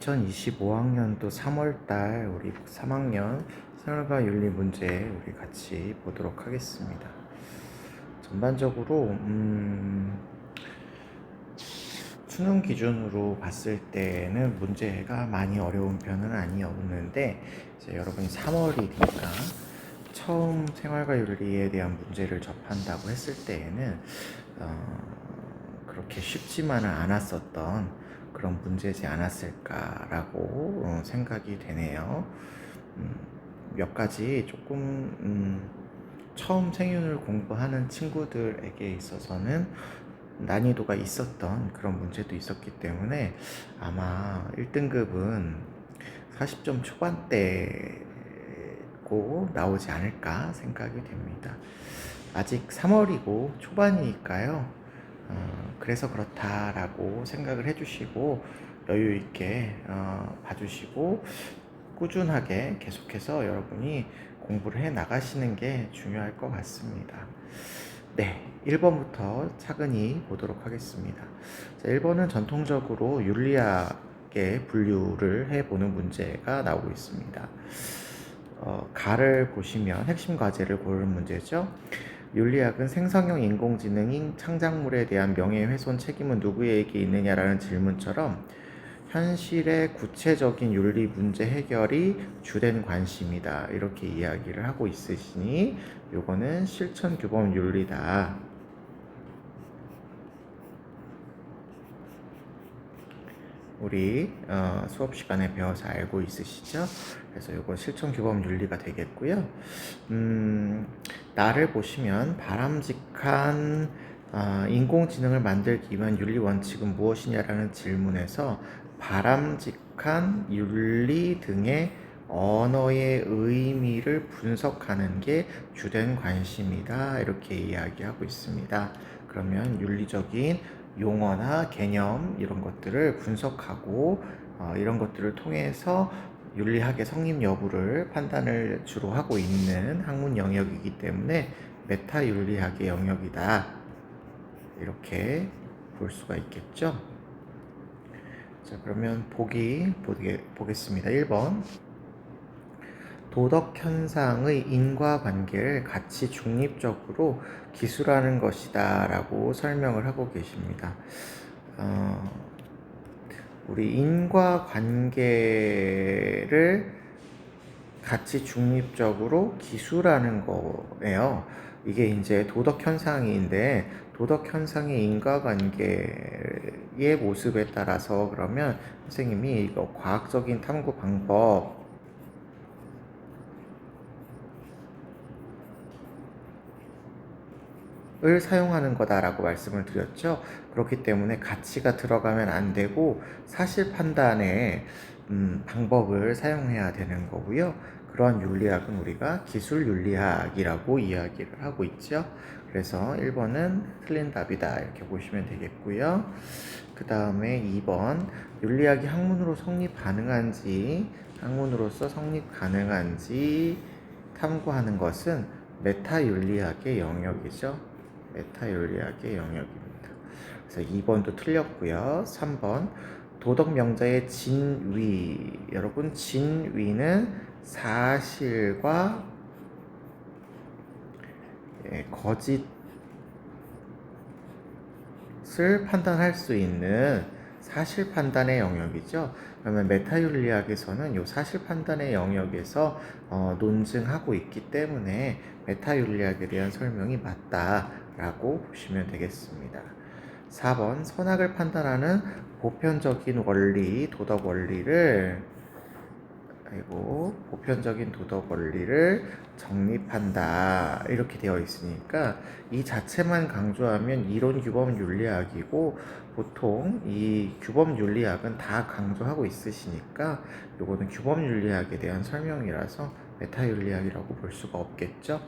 2025학년도 3월달 우리 3학년 생활과 윤리 문제 우리 같이 보도록 하겠습니다. 전반적으로 수능 기준으로 봤을 때는 문제가 많이 어려운 편은 아니었는데 이제 여러분이 3월이니까 처음 생활과 윤리에 대한 문제를 접한다고 했을 때에는 그렇게 쉽지만은 않았었던 그런 문제지 않았을까라고 생각이 되네요. 몇 가지 조금 처음 생윤을 공부하는 친구들에게 있어서는 난이도가 있었던 그런 문제도 있었기 때문에 아마 1등급은 40점 초반대고 나오지 않을까 생각이 됩니다. 아직 3월이고 초반이니까요. 그래서 그렇다라고 생각을 해주시고 여유 있게 봐주시고 꾸준하게 계속해서 여러분이 공부를 해 나가시는 게 중요할 것 같습니다. 네, 1번부터 차근히 보도록 하겠습니다. 자, 1번은 전통적으로 윤리학의 분류를 해보는 문제가 나오고 있습니다. 가를 보시면 핵심 과제를 고르는 문제죠. 윤리학은 생성형 인공지능인 창작물에 대한 명예훼손 책임은 누구에게 있느냐라는 질문처럼 현실의 구체적인 윤리 문제 해결이 주된 관심이다. 이렇게 이야기를 하고 있으시니 요거는 실천 규범 윤리다. 우리 수업 시간에 배워서 알고 있으시죠? 그래서 이거 실천 규범 윤리가 되겠고요. 나를 보시면 바람직한 인공지능을 만들기 위한 윤리 원칙은 무엇이냐라는 질문에서 바람직한 윤리 등의 언어의 의미를 분석하는 게 주된 관심이다. 이렇게 이야기하고 있습니다. 그러면 윤리적인 용어나 개념 이런 것들을 분석하고 이런 것들을 통해서 윤리학의 성립 여부를 판단을 주로 하고 있는 학문 영역이기 때문에 메타 윤리학의 영역이다. 이렇게 볼 수가 있겠죠. 자, 그러면 보겠습니다. 1번. 도덕 현상의 인과관계를 가치 중립적으로 기술하는 것이다 라고 설명을 하고 계십니다. 우리 인과관계를 가치 중립적으로 기술하는 거예요. 이게 이제 도덕 현상인데 도덕 현상의 인과관계의 모습에 따라서 그러면 선생님이 이거 과학적인 탐구 방법 을 사용하는 거다라고 말씀을 드렸죠. 그렇기 때문에 가치가 들어가면 안 되고 사실 판단의 방법을 사용해야 되는 거고요. 그러한 윤리학은 우리가 기술 윤리학이라고 이야기를 하고 있죠. 그래서 1번은 틀린 답이다 이렇게 보시면 되겠고요. 그 다음에 2번 윤리학이 학문으로서 성립 가능한지 탐구하는 것은 메타 윤리학의 영역이죠. 메타 윤리학의 영역입니다. 그래서 2번도 틀렸고요. 3번 도덕 명자의 진위. 여러분 진위는 사실과 거짓을 판단할 수 있는 사실 판단의 영역이죠. 그러면 메타윤리학에서는 이 사실 판단의 영역에서 논증하고 있기 때문에 메타윤리학에 대한 설명이 맞다라고 보시면 되겠습니다. 4번 선악을 판단하는 보편적인 원리, 도덕 원리를 보편적인 도덕 원리를 정립한다 이렇게 되어 있으니까 이 자체만 강조하면 이론 규범 윤리학이고 보통 이 규범 윤리학은 다 강조하고 있으시니까 요거는 규범 윤리학에 대한 설명이라서 메타 윤리학이라고 볼 수가 없겠죠.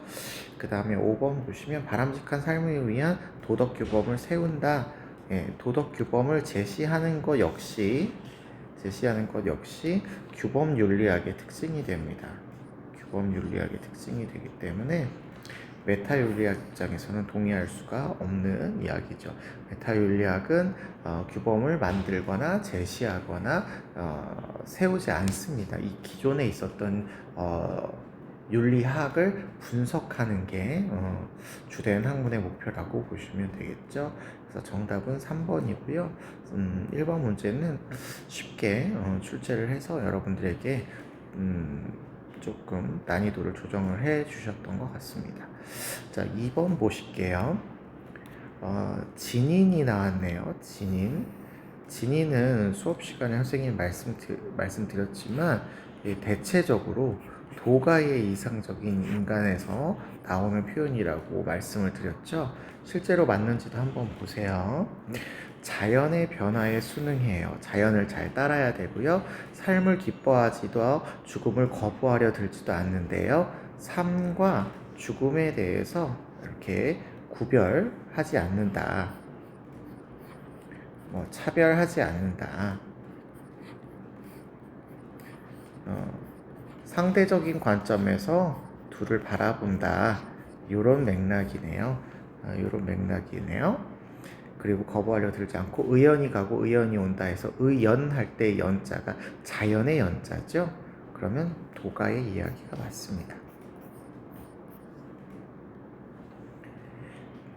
그 다음에 5번 보시면 바람직한 삶을 위한 도덕 규범을 세운다. 도덕 규범을 제시하는 것 역시 규범 윤리학의 특징이 됩니다. 규범 윤리학의 특징이 되기 때문에 메타윤리학 입장에서는 동의할 수가 없는 이야기죠. 메타윤리학은 규범을 만들거나 제시하거나 세우지 않습니다. 이 기존에 있었던 윤리학을 분석하는 게 주된 학문의 목표라고 보시면 되겠죠. 그래서 정답은 3번이고요. 1번 문제는 쉽게 출제를 해서 여러분들에게 조금 난이도를 조정을 해 주셨던 것 같습니다. 자, 2번 보실게요. 진인이 나왔네요. 진인은 수업 시간에 선생님 말씀드렸지만 대체적으로 도가의 이상적인 인간에서 나오는 표현이라고 말씀을 드렸죠. 실제로 맞는지도 한번 보세요. 자연의 변화에 순응해요. 자연을 잘 따라야 되고요. 삶을 기뻐하지도 죽음을 거부하려 들지도 않는데요. 삶과 죽음에 대해서 이렇게 구별하지 않는다. 차별하지 않는다. 상대적인 관점에서 둘을 바라본다. 이런 맥락이네요. 이런 맥락이네요. 그리고 거부하려 들지 않고 의연이 가고 의연이 온다 해서 의연할 때 연자가 자연의 연자죠. 그러면 도가의 이야기가 맞습니다.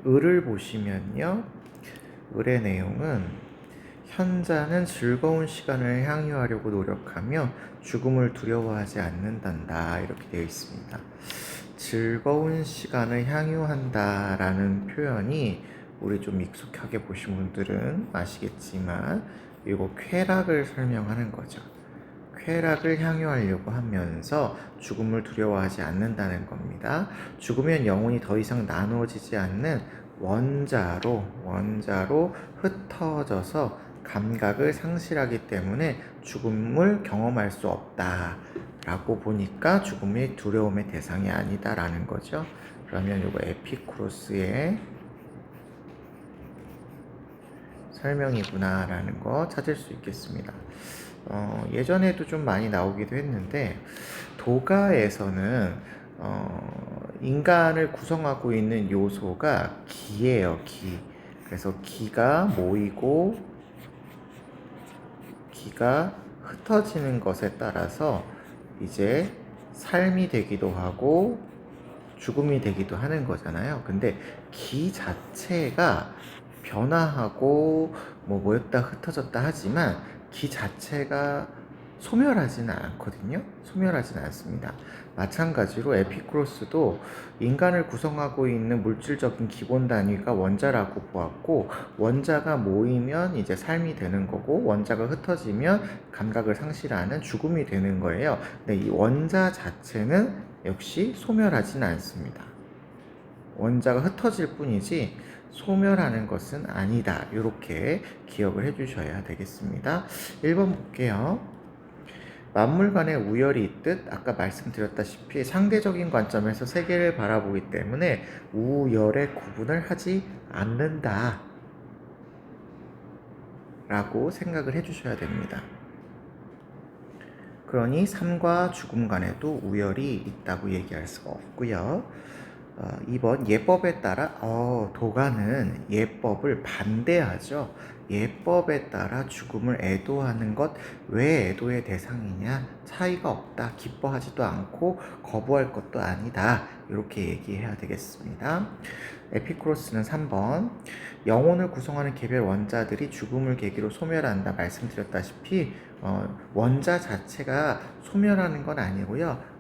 을을 보시면요. 을의 내용은 현자는 즐거운 시간을 향유하려고 노력하며 죽음을 두려워하지 않는단다. 이렇게 되어 있습니다. 즐거운 시간을 향유한다라는 표현이 우리 좀 익숙하게 보신 분들은 아시겠지만 이거 쾌락을 설명하는 거죠. 쾌락을 향유하려고 하면서 죽음을 두려워하지 않는다는 겁니다. 죽으면 영혼이 더 이상 나누어지지 않는 원자로 흩어져서 감각을 상실하기 때문에 죽음을 경험할 수 없다 라고 보니까 죽음이 두려움의 대상이 아니다라는 거죠. 그러면 이거 에피쿠로스의 설명이구나 라는 거 찾을 수 있겠습니다. 예전에도 좀 많이 나오기도 했는데 도가에서는 인간을 구성하고 있는 요소가 기예요. 기. 그래서 기가 모이고 기가 흩어지는 것에 따라서 이제 삶이 되기도 하고 죽음이 되기도 하는 거잖아요. 근데 기 자체가 변화하고 모였다 흩어졌다 하지만 기 자체가 소멸하지는 않거든요. 소멸하지는 않습니다. 마찬가지로 에피쿠로스도 인간을 구성하고 있는 물질적인 기본 단위가 원자라고 보았고 원자가 모이면 이제 삶이 되는 거고 원자가 흩어지면 감각을 상실하는 죽음이 되는 거예요. 근데 이 원자 자체는 역시 소멸하지는 않습니다. 원자가 흩어질 뿐이지 소멸하는 것은 아니다. 이렇게 기억을 해주셔야 되겠습니다. 1번 볼게요. 만물 간에 우열이 있듯 아까 말씀드렸다시피 상대적인 관점에서 세계를 바라보기 때문에 우열의 구분을 하지 않는다 라고 생각을 해주셔야 됩니다. 그러니 삶과 죽음 간에도 우열이 있다고 얘기할 수가 없고요. 2번 예법에 따라 도가는 예법을 반대하죠. 예법에 따라 죽음을 애도하는 것 왜 애도의 대상이냐? 차이가 없다. 기뻐하지도 않고 거부할 것도 아니다. 이렇게 얘기해야 되겠습니다. 에피쿠로스는 3번 영혼을 구성하는 개별 원자들이 죽음을 계기로 소멸한다 말씀드렸다시피 원자 자체가 소멸하는 건 아니고요.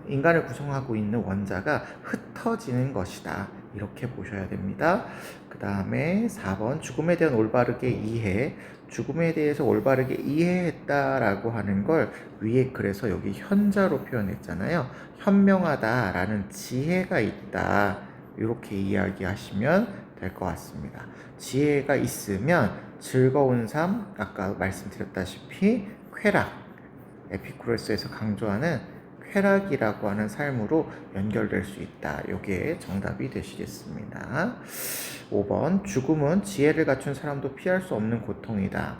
인간을 구성하고 있는 원자가 흩어지는 것이다. 이렇게 보셔야 됩니다. 그 다음에 4번 죽음에 대한 올바르게 이해. 죽음에 대해서 올바르게 이해했다라고 하는 걸 위에 그래서 여기 현자로 표현했잖아요. 현명하다라는 지혜가 있다. 이렇게 이야기하시면 될 것 같습니다. 지혜가 있으면 즐거운 삶, 아까 말씀드렸다시피 쾌락, 에피쿠로스에서 강조하는 쾌락이라고 하는 삶으로 연결될 수 있다. 이게 정답이 되시겠습니다. 5번 죽음은 지혜를 갖춘 사람도 피할 수 없는 고통이다.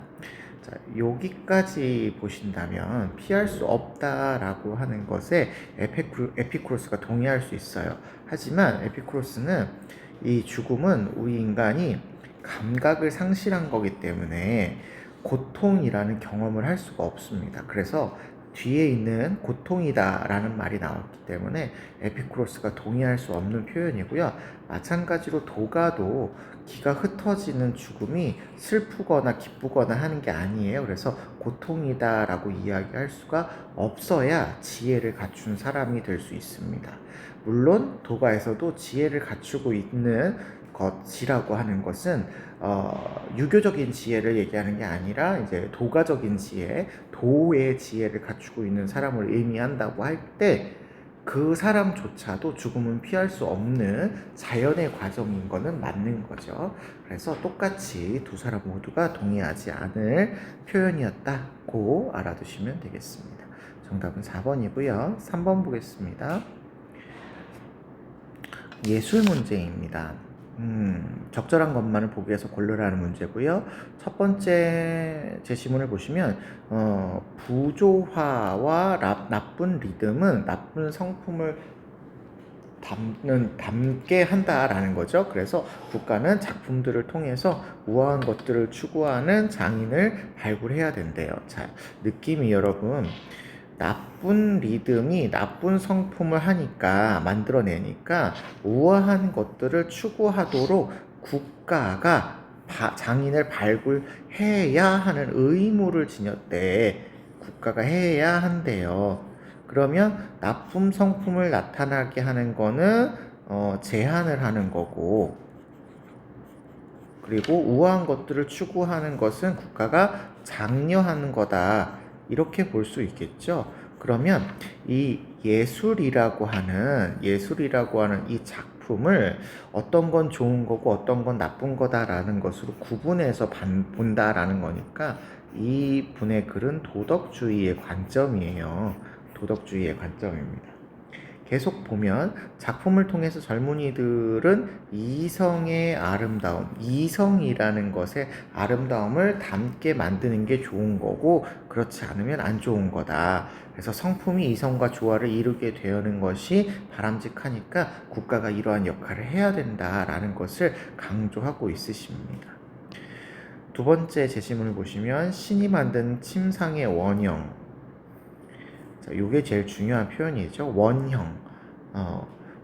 자, 여기까지 보신다면 피할 수 없다라고 하는 것에 에피쿠로스가 동의할 수 있어요. 하지만 에피쿠로스는 이 죽음은 우리 인간이 감각을 상실한 거기 때문에 고통이라는 경험을 할 수가 없습니다. 그래서 뒤에 있는 고통이다라는 말이 나왔기 때문에 에피쿠로스가 동의할 수 없는 표현이고요. 마찬가지로 도가도 기가 흩어지는 죽음이 슬프거나 기쁘거나 하는 게 아니에요. 그래서 고통이다라고 이야기할 수가 없어야 지혜를 갖춘 사람이 될 수 있습니다. 물론 도가에서도 지혜를 갖추고 있는 것이라고 하는 것은 유교적인 지혜를 얘기하는 게 아니라 이제 도가적인 지혜, 도의 지혜를 갖추고 있는 사람을 의미한다고 할 때 그 사람조차도 죽음은 피할 수 없는 자연의 과정인 거는 맞는 거죠. 그래서 똑같이 두 사람 모두가 동의하지 않을 표현이었다고 알아두시면 되겠습니다. 정답은 4번이고요. 3번 보겠습니다. 예술 문제입니다. 적절한 것만을 보기 위해서 고르라는 문제고요. 첫 번째 제시문을 보시면 부조화와 나쁜 리듬은 나쁜 성품을 담게 한다라는 거죠. 그래서 국가는 작품들을 통해서 우아한 것들을 추구하는 장인을 발굴해야 된대요. 자, 느낌이 여러분, 나쁜 리듬이 나쁜 성품을 하니까 만들어내니까 우아한 것들을 추구하도록 국가가 장인을 발굴해야 하는 의무를 지녔대. 국가가 해야 한대요. 그러면 나쁜 성품을 나타나게 하는 거는 제한을 하는 거고, 그리고 우아한 것들을 추구하는 것은 국가가 장려하는 거다. 이렇게 볼 수 있겠죠. 그러면 이 예술이라고 하는 이 작품을 어떤 건 좋은 거고 어떤 건 나쁜 거다라는 것으로 구분해서 본다라는 거니까 이 분의 글은 도덕주의의 관점이에요. 도덕주의의 관점입니다. 계속 보면 작품을 통해서 젊은이들은 이성의 아름다움, 이성이라는 것의 아름다움을 담게 만드는 게 좋은 거고 그렇지 않으면 안 좋은 거다. 그래서 성품이 이성과 조화를 이루게 되는 것이 바람직하니까 국가가 이러한 역할을 해야 된다라는 것을 강조하고 있으십니다. 두 번째 제시문을 보시면 신이 만든 침상의 원형. 자, 이게 제일 중요한 표현이죠. 원형.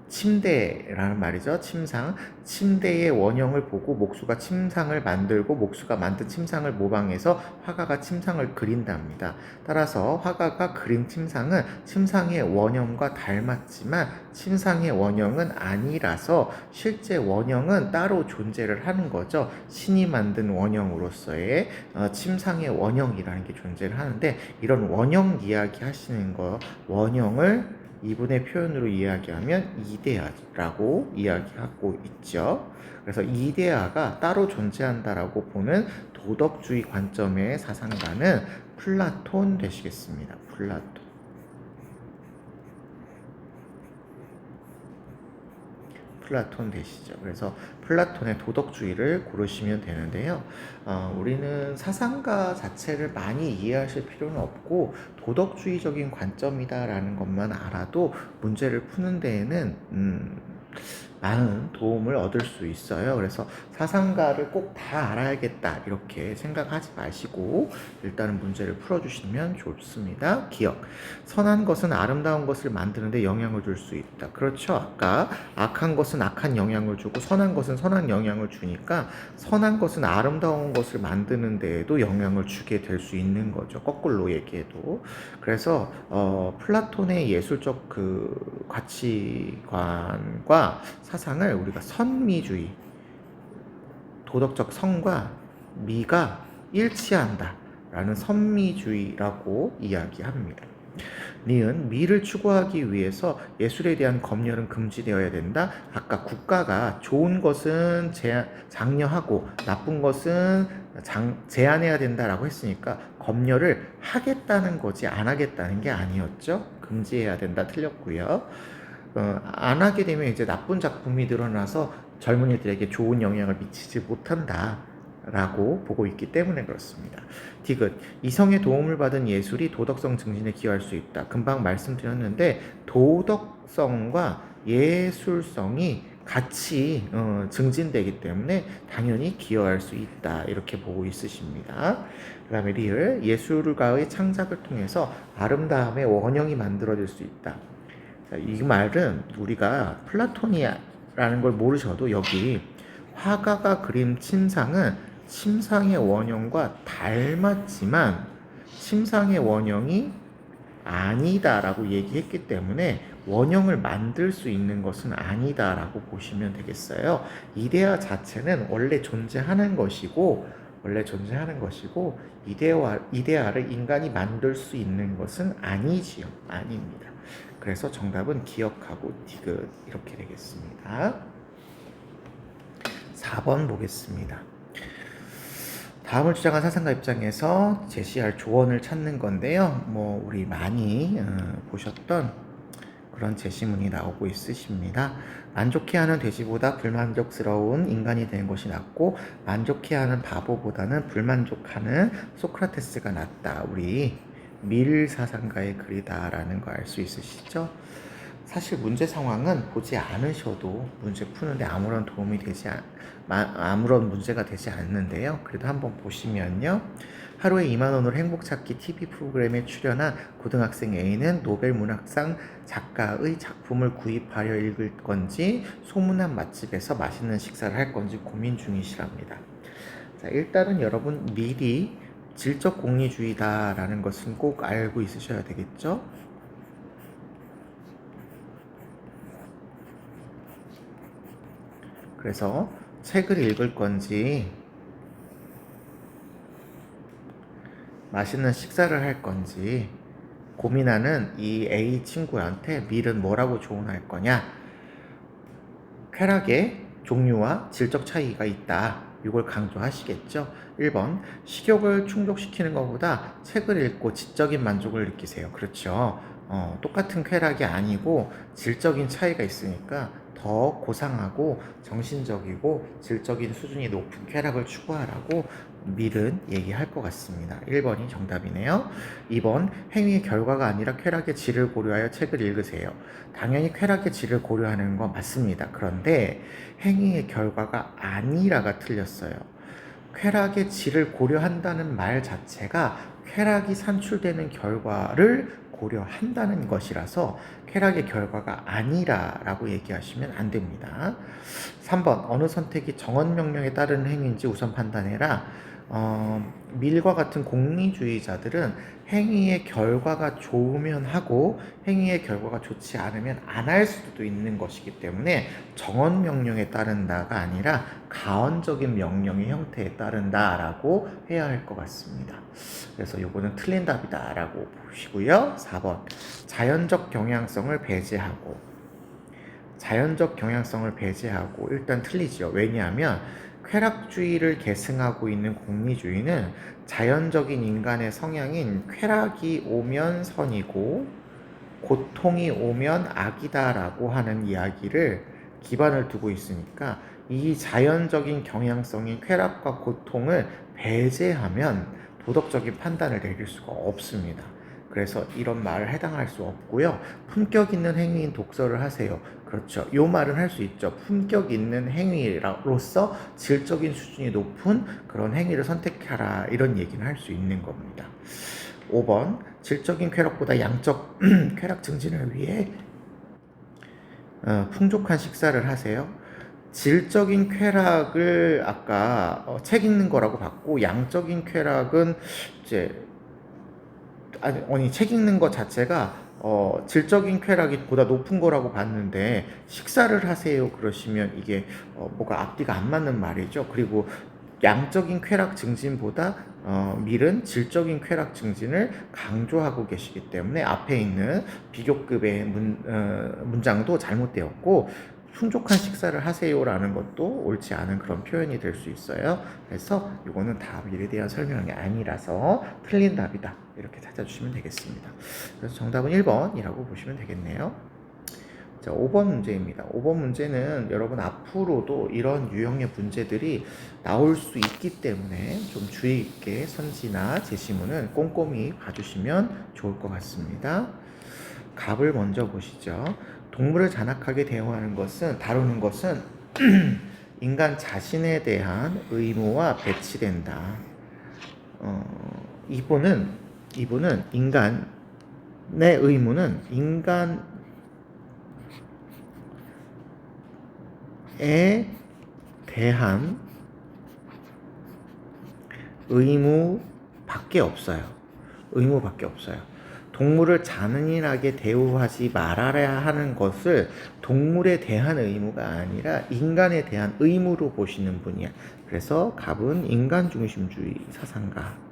침대라는 말이죠. 침상. 침대의 원형을 보고 목수가 침상을 만들고 목수가 만든 침상을 모방해서 화가가 침상을 그린답니다. 따라서 화가가 그린 침상은 침상의 원형과 닮았지만 침상의 원형은 아니라서 실제 원형은 따로 존재를 하는 거죠. 신이 만든 원형으로서의 침상의 원형이라는 게 존재를 하는데 이런 원형 이야기 하시는 거, 원형을 이분의 표현으로 이야기하면 이데아라고 이야기하고 있죠. 그래서 이데아가 따로 존재한다라고 보는 도덕주의 관점의 사상가는 플라톤 되시겠습니다. 플라톤 되시죠. 그래서 플라톤의 도덕주의를 고르시면 되는데요. 우리는 사상가 자체를 많이 이해하실 필요는 없고 도덕주의적인 관점이다라는 것만 알아도 문제를 푸는 데에는 많은 도움을 얻을 수 있어요. 그래서 사상가를 꼭 다 알아야겠다 이렇게 생각하지 마시고 일단은 문제를 풀어주시면 좋습니다. 기억. 선한 것은 아름다운 것을 만드는데 영향을 줄 수 있다. 그렇죠. 아까 악한 것은 악한 영향을 주고 선한 것은 선한 영향을 주니까 선한 것은 아름다운 것을 만드는 데에도 영향을 주게 될 수 있는 거죠. 거꾸로 얘기해도. 그래서 플라톤의 예술적 그 가치관과 사상을 우리가 선미주의, 도덕적 선과 미가 일치한다 라는 선미주의라고 이야기합니다. 니은 미를 추구하기 위해서 예술에 대한 검열은 금지되어야 된다. 아까 국가가 좋은 것은 장려하고 나쁜 것은 제한해야 된다라고 했으니까 검열을 하겠다는 거지 안 하겠다는 게 아니었죠. 금지해야 된다 틀렸고요. 안 하게 되면 이제 나쁜 작품이 늘어나서 젊은이들에게 좋은 영향을 미치지 못한다 라고 보고 있기 때문에 그렇습니다. 디귿, 이성의 도움을 받은 예술이 도덕성 증진에 기여할 수 있다. 금방 말씀드렸는데 도덕성과 예술성이 같이 증진되기 때문에 당연히 기여할 수 있다. 이렇게 보고 있으십니다. 그 다음에 리을, 예술가의 창작을 통해서 아름다움의 원형이 만들어질 수 있다. 자, 이 말은 우리가 플라톤이라는 걸 모르셔도 여기 화가가 그린 침상은 침상의 원형과 닮았지만 침상의 원형이 아니다라고 얘기했기 때문에 원형을 만들 수 있는 것은 아니다라고 보시면 되겠어요. 이데아 자체는 원래 존재하는 것이고 이데아를 인간이 만들 수 있는 것은 아니지요. 아닙니다. 그래서 정답은 기억하고 디귿 이렇게 되겠습니다. 4번 보겠습니다. 다음을 주장한 사상가 입장에서 제시할 조언을 찾는 건데요. 우리 많이 보셨던 그런 제시문이 나오고 있으십니다. 만족해하는 돼지보다 불만족스러운 인간이 되는 것이 낫고 만족해하는 바보보다는 불만족하는 소크라테스가 낫다. 우리 밀 사상가의 글이다라는 거 알 수 있으시죠? 사실 문제 상황은 보지 않으셔도 문제 푸는데 아무런 문제가 되지 않는데요. 그래도 한번 보시면요. 하루에 2만 원으로 행복찾기 TV 프로그램에 출연한 고등학생 A는 노벨 문학상 작가의 작품을 구입하려 읽을 건지 소문난 맛집에서 맛있는 식사를 할 건지 고민 중이시랍니다. 자, 일단은 여러분 미리 질적 공리주의다라는 것은 꼭 알고 있으셔야 되겠죠? 그래서 책을 읽을 건지 맛있는 식사를 할 건지 고민하는 이 A 친구한테 밀은 뭐라고 조언할 거냐? 쾌락의 종류와 질적 차이가 있다. 이걸 강조하시겠죠? 1번, 식욕을 충족시키는 것보다 책을 읽고 지적인 만족을 느끼세요. 그렇죠. 똑같은 쾌락이 아니고 질적인 차이가 있으니까 더 고상하고 정신적이고 질적인 수준이 높은 쾌락을 추구하라고 밀은 얘기할 것 같습니다. 1번이 정답이네요. 2번, 행위의 결과가 아니라 쾌락의 질을 고려하여 책을 읽으세요. 당연히 쾌락의 질을 고려하는 건 맞습니다. 그런데 행위의 결과가 아니라가 틀렸어요. 쾌락의 질을 고려한다는 말 자체가 쾌락이 산출되는 결과를 고려한다는 것이라서 쾌락의 결과가 아니라라고 얘기하시면 안 됩니다. 3번, 어느 선택이 정언명령에 따르는 행위인지 우선 판단해라. 밀과 같은 공리주의자들은 행위의 결과가 좋으면 하고 행위의 결과가 좋지 않으면 안 할 수도 있는 것이기 때문에 정언명령에 따른다가 아니라 가언적인 명령의 형태에 따른다라고 해야 할 것 같습니다. 그래서 요거는 틀린 답이다라고 보시고요. 4번, 자연적 경향성을 배제하고 일단 틀리죠. 왜냐하면 쾌락주의를 계승하고 있는 공리주의는 자연적인 인간의 성향인 쾌락이 오면 선이고 고통이 오면 악이다라고 하는 이야기를 기반을 두고 있으니까 이 자연적인 경향성인 쾌락과 고통을 배제하면 도덕적인 판단을 내릴 수가 없습니다. 그래서 이런 말을 해당할 수 없고요. 품격 있는 행위인 독서를 하세요. 그렇죠. 요 말은 할 수 있죠. 품격 있는 행위로서 질적인 수준이 높은 그런 행위를 선택하라. 이런 얘기는 할 수 있는 겁니다. 5번, 질적인 쾌락보다 양적 쾌락 증진을 위해 풍족한 식사를 하세요. 질적인 쾌락을 아까 책 읽는 거라고 봤고 양적인 쾌락은 이제 책 읽는 것 자체가 질적인 쾌락이 보다 높은 거라고 봤는데 식사를 하세요 그러시면 이게 뭐가 앞뒤가 안 맞는 말이죠. 그리고 양적인 쾌락 증진보다 밀은 질적인 쾌락 증진을 강조하고 계시기 때문에 앞에 있는 비교급의 문장도 잘못되었고 풍족한 식사를 하세요라는 것도 옳지 않은 그런 표현이 될 수 있어요. 그래서 이거는 다 밀에 대한 설명이 아니라서 틀린 답이다. 이렇게 찾아주시면 되겠습니다. 그래서 정답은 1번이라고 보시면 되겠네요. 자, 5번 문제입니다. 5번 문제는 여러분 앞으로도 이런 유형의 문제들이 나올 수 있기 때문에 좀 주의 있게 선지나 제시문을 꼼꼼히 봐주시면 좋을 것 같습니다. 갑을 먼저 보시죠. 동물을 잔악하게 다루는 것은 인간 자신에 대한 의무와 배치된다. 이분은 인간의 의무는 인간에 대한 의무밖에 없어요. 동물을 잔인하게 대우하지 말아야 하는 것을 동물에 대한 의무가 아니라 인간에 대한 의무로 보시는 분이야. 그래서 갑은 인간 중심주의 사상가.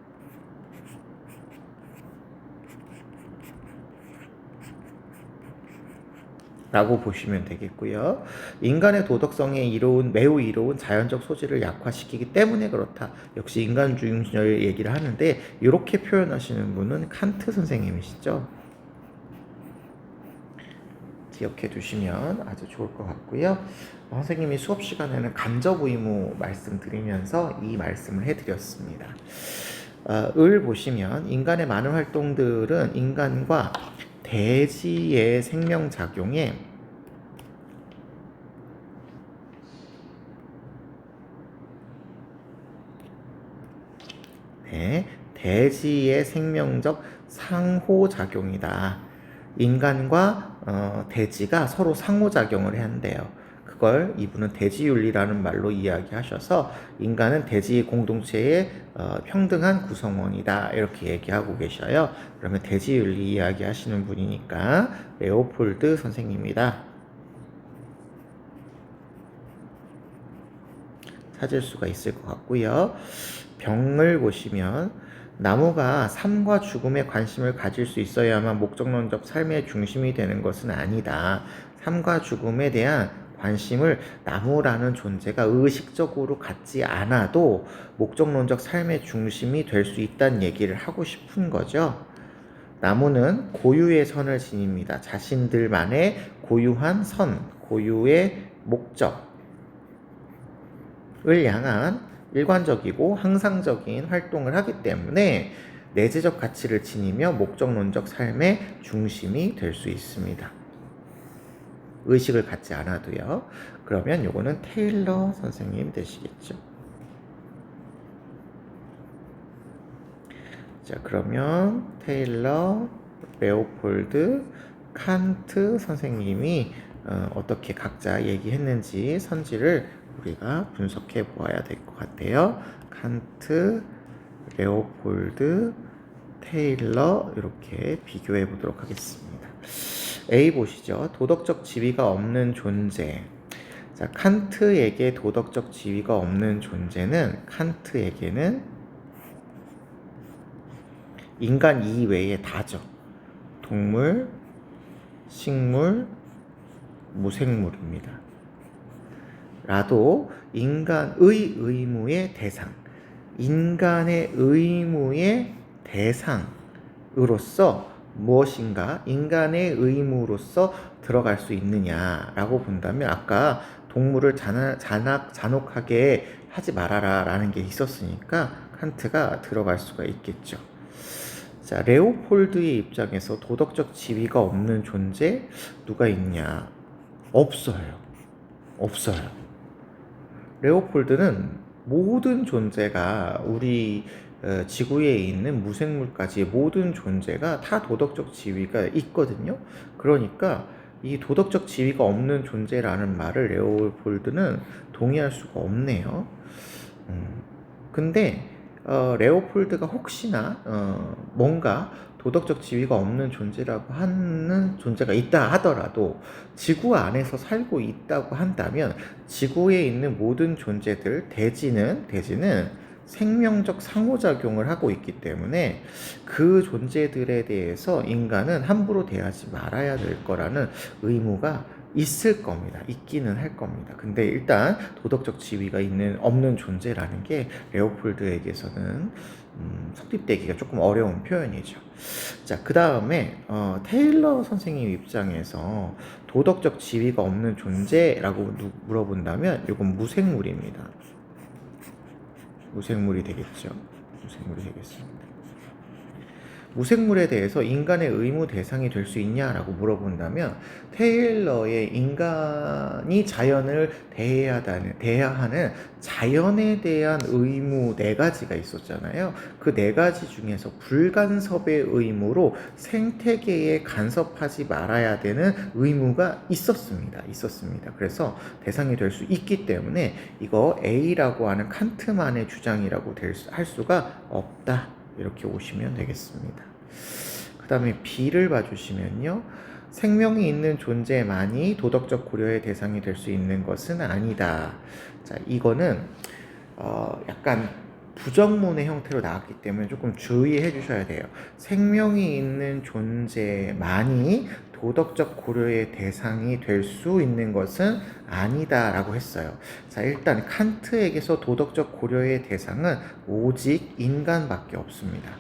라고 보시면 되겠고요. 인간의 도덕성에 매우 이로운 자연적 소질을 약화시키기 때문에 그렇다. 역시 인간주의를 얘기를 하는데 이렇게 표현하시는 분은 칸트 선생님이시죠. 기억해 두시면 아주 좋을 것 같고요. 선생님이 수업 시간에는 간접 의무 말씀드리면서 이 말씀을 해드렸습니다. 을 보시면 인간의 많은 활동들은 인간과 대지의 생명작용에 대지의 생명적 상호작용이다. 인간과 대지가 서로 상호작용을 한대요. 그걸 이분은 대지윤리라는 말로 이야기하셔서 인간은 대지 공동체의 평등한 구성원이다 이렇게 얘기하고 계셔요. 그러면 대지윤리 이야기하시는 분이니까 레오폴드 선생님이다. 찾을 수가 있을 것 같고요. 병을 보시면 나무가 삶과 죽음에 관심을 가질 수 있어야만 목적론적 삶의 중심이 되는 것은 아니다. 삶과 죽음에 대한 관심을 나무라는 존재가 의식적으로 갖지 않아도 목적론적 삶의 중심이 될 수 있다는 얘기를 하고 싶은 거죠. 나무는 고유의 선을 지닙니다. 자신들만의 고유한 선, 고유의 목적을 향한 일관적이고 항상적인 활동을 하기 때문에 내재적 가치를 지니며 목적론적 삶의 중심이 될 수 있습니다. 의식을 갖지 않아도요. 그러면 요거는 테일러 선생님 되시겠죠. 자, 그러면 테일러, 레오폴드, 칸트 선생님이 어떻게 각자 얘기했는지 선지를 우리가 분석해 보아야 될 것 같아요. 칸트, 레오폴드, 테일러 이렇게 비교해 보도록 하겠습니다. A 보시죠. 도덕적 지위가 없는 존재. 자, 칸트에게 도덕적 지위가 없는 존재는 칸트에게는 인간 이외의 다죠. 동물, 식물, 무생물입니다. 라도 인간의 의무의 대상, 인간의 의무의 대상으로서 무엇인가 인간의 의무로서 들어갈 수 있느냐라고 본다면 아까 동물을 잔혹하게 하지 말아라 라는 게 있었으니까 칸트가 들어갈 수가 있겠죠. 자, 레오폴드의 입장에서 도덕적 지위가 없는 존재 누가 있냐? 없어요. 레오폴드는 모든 존재가 우리 지구에 있는 무생물까지의 모든 존재가 다 도덕적 지위가 있거든요. 그러니까 이 도덕적 지위가 없는 존재라는 말을 레오폴드는 동의할 수가 없네요. 근데 레오폴드가 혹시나 뭔가 도덕적 지위가 없는 존재라고 하는 존재가 있다 하더라도 지구 안에서 살고 있다고 한다면 지구에 있는 모든 존재들, 대지는 생명적 상호작용을 하고 있기 때문에 그 존재들에 대해서 인간은 함부로 대하지 말아야 될 거라는 의무가 있을 겁니다. 있기는 할 겁니다. 근데 일단 도덕적 지위가 없는 존재라는 게 레오폴드에게서는 성립되기가 조금 어려운 표현이죠. 자, 그 다음에 테일러 선생님 입장에서 도덕적 지위가 없는 존재라고 물어본다면 이건 무생물입니다. 무생물이 되겠죠. 무생물이 되겠습니다. 무생물에 대해서 인간의 의무 대상이 될 수 있냐라고 물어본다면 테일러의 인간이 자연을 대해야 하는 자연에 대한 의무 4가지가 있었잖아요. 그 4가지 중에서 불간섭의 의무로 생태계에 간섭하지 말아야 되는 의무가 있었습니다. 그래서 대상이 될 수 있기 때문에 이거 A라고 하는 칸트만의 주장이라고 할 수가 없다. 이렇게 오시면 되겠습니다. 그 다음에 B를 봐주시면요. 생명이 있는 존재만이 도덕적 고려의 대상이 될 수 있는 것은 아니다. 자, 이거는 약간 부정문의 형태로 나왔기 때문에 조금 주의해 주셔야 돼요. 생명이 있는 존재만이 도덕적 고려의 대상이 될 수 있는 것은 아니다 라고 했어요. 자, 일단 칸트에게서 도덕적 고려의 대상은 오직 인간밖에 없습니다.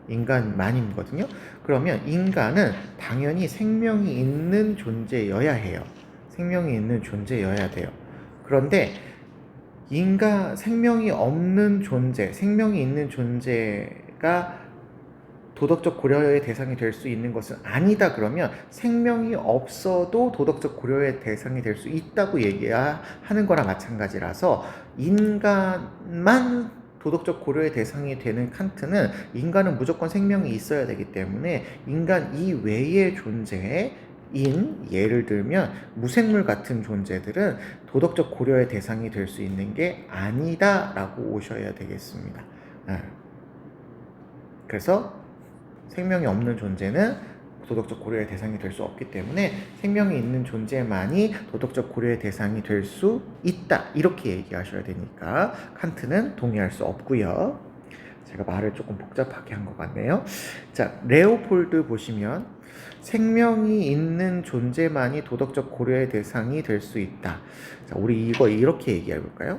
인간만이거든요. 그러면 인간은 당연히 생명이 있는 존재여야 해요. 생명이 있는 존재여야 돼요. 그런데 생명이 없는 존재, 생명이 있는 존재가 도덕적 고려의 대상이 될 수 있는 것은 아니다 그러면 생명이 없어도 도덕적 고려의 대상이 될 수 있다고 얘기하는 거랑 마찬가지라서 인간만 도덕적 고려의 대상이 되는 칸트는 인간은 무조건 생명이 있어야 되기 때문에 인간 이외의 존재인 예를 들면 무생물 같은 존재들은 도덕적 고려의 대상이 될 수 있는 게 아니다 라고 오셔야 되겠습니다. 그래서 생명이 없는 존재는 도덕적 고려의 대상이 될 수 없기 때문에 생명이 있는 존재만이 도덕적 고려의 대상이 될 수 있다 이렇게 얘기하셔야 되니까 칸트는 동의할 수 없고요. 제가 말을 조금 복잡하게 한 것 같네요. 자, 레오폴드 보시면 생명이 있는 존재만이 도덕적 고려의 대상이 될 수 있다. 자, 우리 이거 이렇게 얘기해 볼까요?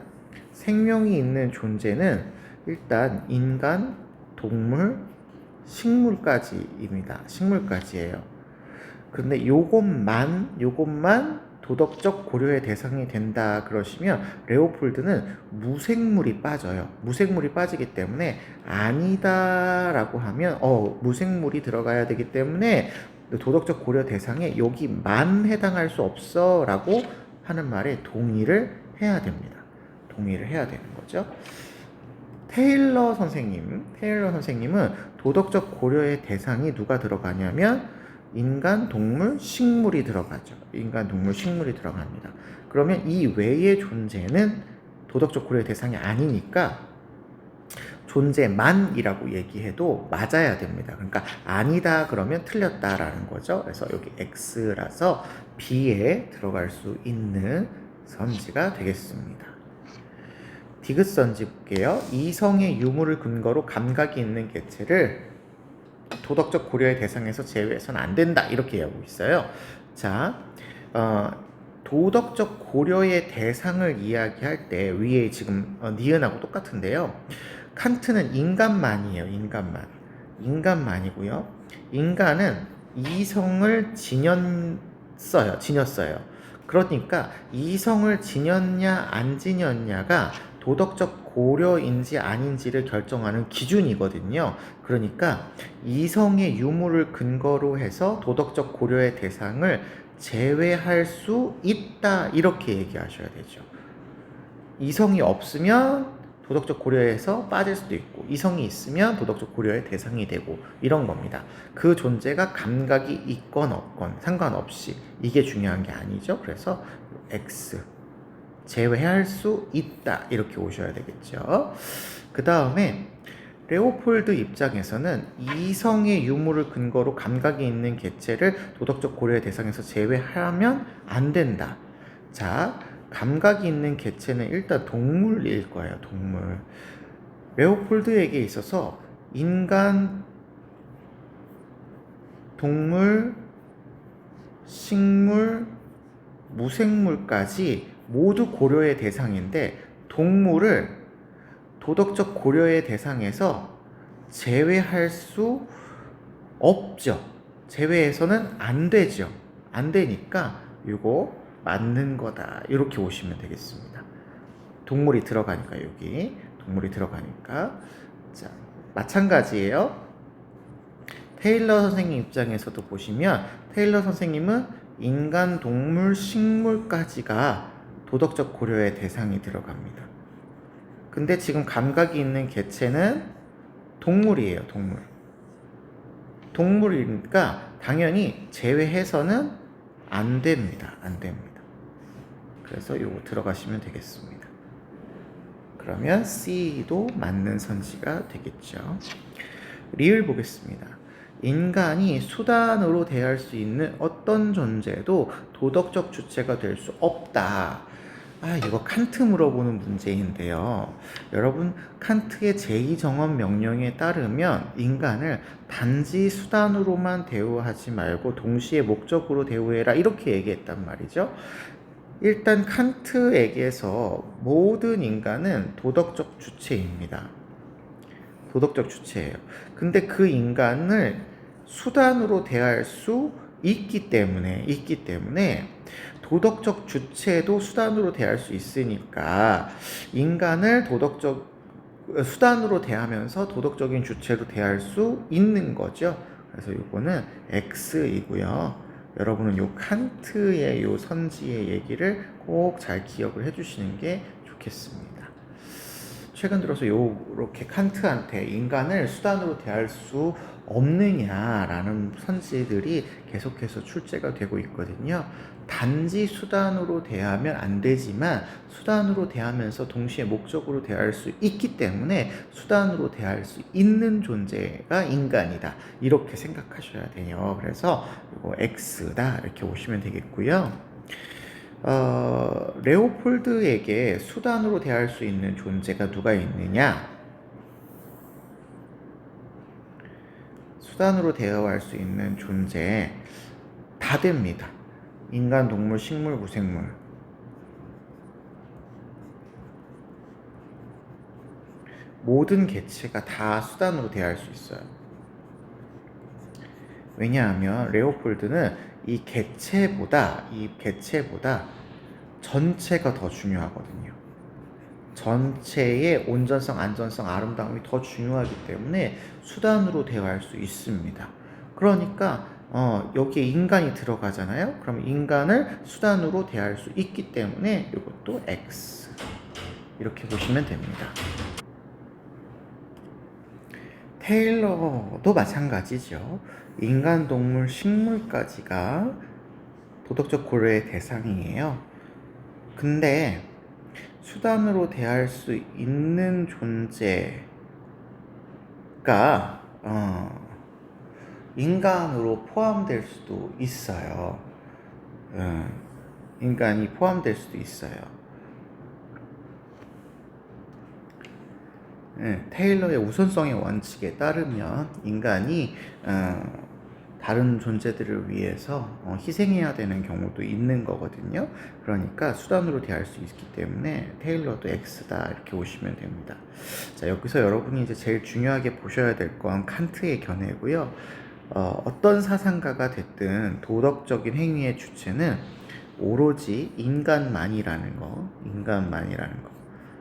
생명이 있는 존재는 일단 인간, 동물, 식물까지입니다. 식물까지예요. 근데 요것만 도덕적 고려의 대상이 된다 그러시면 레오폴드는 무생물이 빠져요. 무생물이 빠지기 때문에 아니다라고 하면 무생물이 들어가야 되기 때문에 도덕적 고려 대상에 여기만 해당할 수 없어라고 하는 말에 동의를 해야 됩니다. 동의를 해야 되는 거죠. 테일러 선생님은 도덕적 고려의 대상이 누가 들어가냐면 인간, 동물, 식물이 들어가죠. 인간, 동물, 식물이 들어갑니다. 그러면 이 외의 존재는 도덕적 고려의 대상이 아니니까 존재만이라고 얘기해도 맞아야 됩니다. 그러니까 아니다 그러면 틀렸다라는 거죠. 그래서 여기 X라서 B에 들어갈 수 있는 선지가 되겠습니다. 디귿 선지 볼게요. 이성의 유무를 근거로 감각이 있는 개체를 도덕적 고려의 대상에서 제외해서는 안 된다 이렇게 얘기하고 있어요. 자, 도덕적 고려의 대상을 이야기할 때 위에 지금 니은하고 똑같은데요. 칸트는 인간만이에요. 인간만이고요. 인간은 이성을 지녔어요. 그러니까 이성을 지녔냐 안 지녔냐가 도덕적 고려인지 아닌지를 결정하는 기준이거든요. 그러니까 이성의 유무를 근거로 해서 도덕적 고려의 대상을 제외할 수 있다 이렇게 얘기하셔야 되죠. 이성이 없으면 도덕적 고려에서 빠질 수도 있고 이성이 있으면 도덕적 고려의 대상이 되고 이런 겁니다. 그 존재가 감각이 있건 없건 상관없이 이게 중요한 게 아니죠. 그래서 X 제외할 수 있다 이렇게 오셔야 되겠죠. 그 다음에 레오폴드 입장에서는 이성의 유무를 근거로 감각이 있는 개체를 도덕적 고려의 대상에서 제외하면 안 된다. 자, 감각이 있는 개체는 일단 동물일 거예요. 동물. 레오폴드에게 있어서 인간, 동물, 식물, 무생물까지 모두 고려의 대상인데 동물을 도덕적 고려의 대상에서 제외할 수 없죠. 제외해서는 안 되죠. 안 되니까 이거 맞는 거다. 이렇게 보시면 되겠습니다. 동물이 들어가니까 여기 동물이 들어가니까 자 마찬가지예요. 테일러 선생님 입장에서도 보시면 테일러 선생님은 인간, 동물, 식물까지가 도덕적 고려의 대상이 들어갑니다. 근데 지금 감각이 있는 개체는 동물이에요. 동물. 동물이니까 당연히 제외해서는 안 됩니다. 안 됩니다. 그래서 요거 들어가시면 되겠습니다. 그러면 C도 맞는 선지가 되겠죠. 리을 보겠습니다. 인간이 수단으로 대할 수 있는 어떤 존재도 도덕적 주체가 될 수 없다. 이거 칸트 물어보는 문제인데요. 여러분, 칸트의 제2정언 명령에 따르면 인간을 단지 수단으로만 대우하지 말고 동시에 목적으로 대우해라. 이렇게 얘기했단 말이죠. 일단 칸트에게서 모든 인간은 도덕적 주체입니다. 도덕적 주체예요. 근데 그 인간을 수단으로 대할 수 있기 때문에 도덕적 주체도 수단으로 대할 수 있으니까 인간을 수단으로 대하면서 도덕적인 주체로 대할 수 있는 거죠. 그래서 이거는 X이고요. 여러분은 요 칸트의 요 선지의 얘기를 꼭 잘 기억을 해주시는 게 좋겠습니다. 최근 들어서 요렇게 칸트한테 인간을 수단으로 대할 수 없느냐라는 선지들이 계속해서 출제가 되고 있거든요. 단지 수단으로 대하면 안 되지만 수단으로 대하면서 동시에 목적으로 대할 수 있기 때문에 수단으로 대할 수 있는 존재가 인간이다. 이렇게 생각하셔야 돼요. 그래서 이거 X다 이렇게 보시면 되겠고요. 레오폴드에게 수단으로 대할 수 있는 존재가 누가 있느냐? 수단으로 대화할 수 있는 존재 다 됩니다. 인간, 동물, 식물, 무생물. 모든 개체가 다 수단으로 대할 수 있어요. 왜냐하면 레오폴드는 이 개체보다 전체가 더 중요하거든요. 전체의 온전성, 안전성, 아름다움이 더 중요하기 때문에 수단으로 대화할 수 있습니다. 그러니까 여기에 인간이 들어가잖아요. 그럼 인간을 수단으로 대할 수 있기 때문에 이것도 X 이렇게 보시면 됩니다. 테일러도 마찬가지죠. 인간, 동물, 식물까지가 도덕적 고려의 대상이에요. 근데 수단으로 대할 수 있는 존재가 인간으로 포함될 수도 있어요. 인간이 포함될 수도 있어요. 테일러의 우선성의 원칙에 따르면 인간이 다른 존재들을 위해서 희생해야 되는 경우도 있는 거거든요. 그러니까 수단으로 대할 수 있기 때문에 테일러도 X다 이렇게 보시면 됩니다. 자, 여기서 여러분이 이제 제일 중요하게 보셔야 될 건 칸트의 견해고요. 어떤 사상가가 됐든 도덕적인 행위의 주체는 오로지 인간만이라는 거.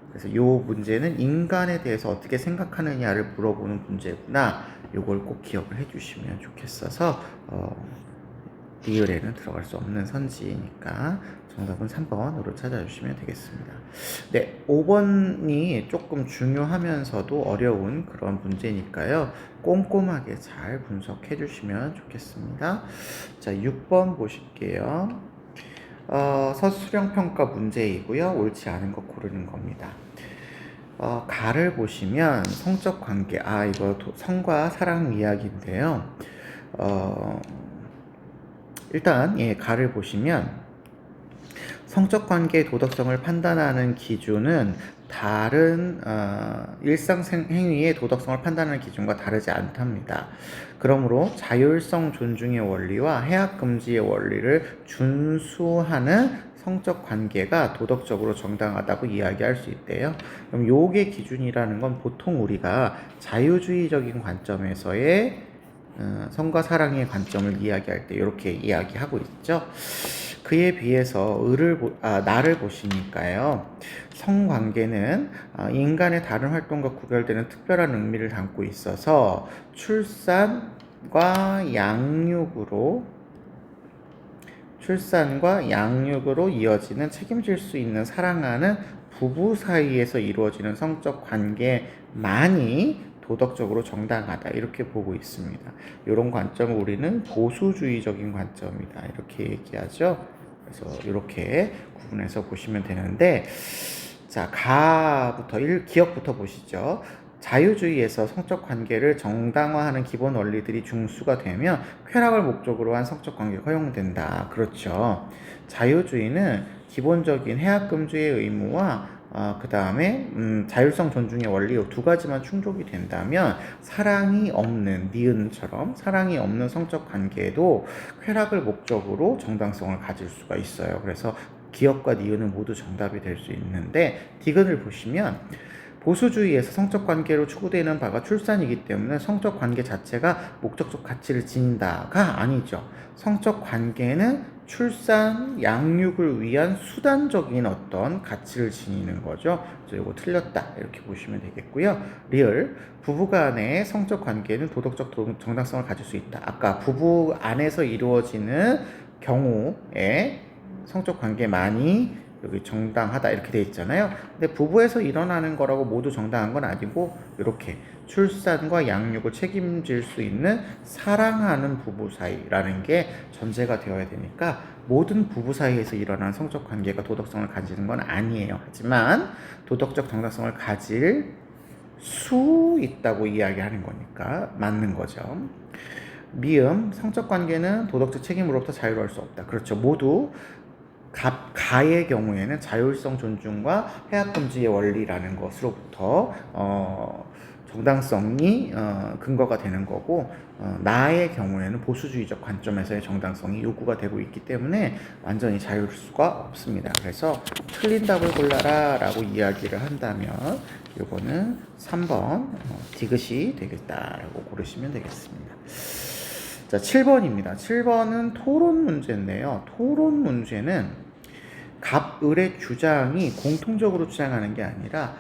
그래서 이 문제는 인간에 대해서 어떻게 생각하느냐를 물어보는 문제구나. 요걸 꼭 기억을 해주시면 좋겠어서 리을에는 들어갈 수 없는 선지니까 정답은 3번으로 찾아주시면 되겠습니다. 네, 5번이 조금 중요하면서도 어려운 그런 문제니까요. 꼼꼼하게 잘 분석해 주시면 좋겠습니다. 자, 6번 보실게요. 서술형평가 문제이고요. 옳지 않은 거 고르는 겁니다. 가를 보시면 성적 관계, 이거 성과 사랑 이야기인데요. 일단 가를 보시면 성적 관계의 도덕성을 판단하는 기준은 다른 일상 행위의 도덕성을 판단하는 기준과 다르지 않답니다. 그러므로 자율성 존중의 원리와 해악 금지의 원리를 준수하는 성적 관계가 도덕적으로 정당하다고 이야기할 수 있대요. 그럼 요게 기준이라는 건 보통 우리가 자유주의적인 관점에서의 성과 사랑의 관점을 이야기할 때 이렇게 이야기하고 있죠. 그에 비해서 나를 보시니까요. 성관계는 인간의 다른 활동과 구별되는 특별한 의미를 담고 있어서 출산과 양육으로 이어지는 책임질 수 있는 사랑하는 부부 사이에서 이루어지는 성적 관계만이 도덕적으로 정당하다 이렇게 보고 있습니다. 이런 관점을 우리는 보수주의적인 관점이다 이렇게 얘기하죠. 그래서 이렇게 구분해서 보시면 되는데, 자, 기억부터 보시죠. 자유주의에서 성적 관계를 정당화하는 기본 원리들이 중수가 되면 쾌락을 목적으로 한 성적 관계가 허용된다. 그렇죠. 자유주의는 기본적인 해악금지의 의무와 그 다음에 자율성 존중의 원리 이 두 가지만 충족이 된다면 니은처럼 사랑이 없는 성적 관계에도 쾌락을 목적으로 정당성을 가질 수가 있어요. 그래서 기억과 니은은 모두 정답이 될 수 있는데, 디귿을 보시면 보수주의에서 성적 관계로 추구되는 바가 출산이기 때문에 성적 관계 자체가 목적적 가치를 지닌다가 아니죠. 성적 관계는 출산, 양육을 위한 수단적인 어떤 가치를 지니는 거죠. 그래서 이거 틀렸다 이렇게 보시면 되겠고요. 리을, 부부 간의 성적 관계는 도덕적 정당성을 가질 수 있다. 아까 부부 안에서 이루어지는 경우에 성적 관계만이 여기 정당하다 이렇게 돼 있잖아요. 근데 부부에서 일어나는 거라고 모두 정당한 건 아니고 이렇게 출산과 양육을 책임질 수 있는 사랑하는 부부 사이라는 게 전제가 되어야 되니까 모든 부부 사이에서 일어나는 성적 관계가 도덕성을 가지는 건 아니에요. 하지만 도덕적 정당성을 가질 수 있다고 이야기하는 거니까 맞는 거죠. 미음, 성적 관계는 도덕적 책임으로부터 자유로울 수 없다. 그렇죠. 모두 가의 경우에는 자율성 존중과 해악금지의 원리라는 것으로부터 정당성이 근거가 되는 거고, 나의 경우에는 보수주의적 관점에서의 정당성이 요구가 되고 있기 때문에 완전히 자유로울 수가 없습니다. 그래서 틀린 답을 골라라 라고 이야기를 한다면 요거는 3번 디귿이 되겠다라고 고르시면 되겠습니다. 자, 7번입니다. 7번은 토론 문제인데요. 토론 문제는 갑을의 주장이 공통적으로 주장하는 게 아니라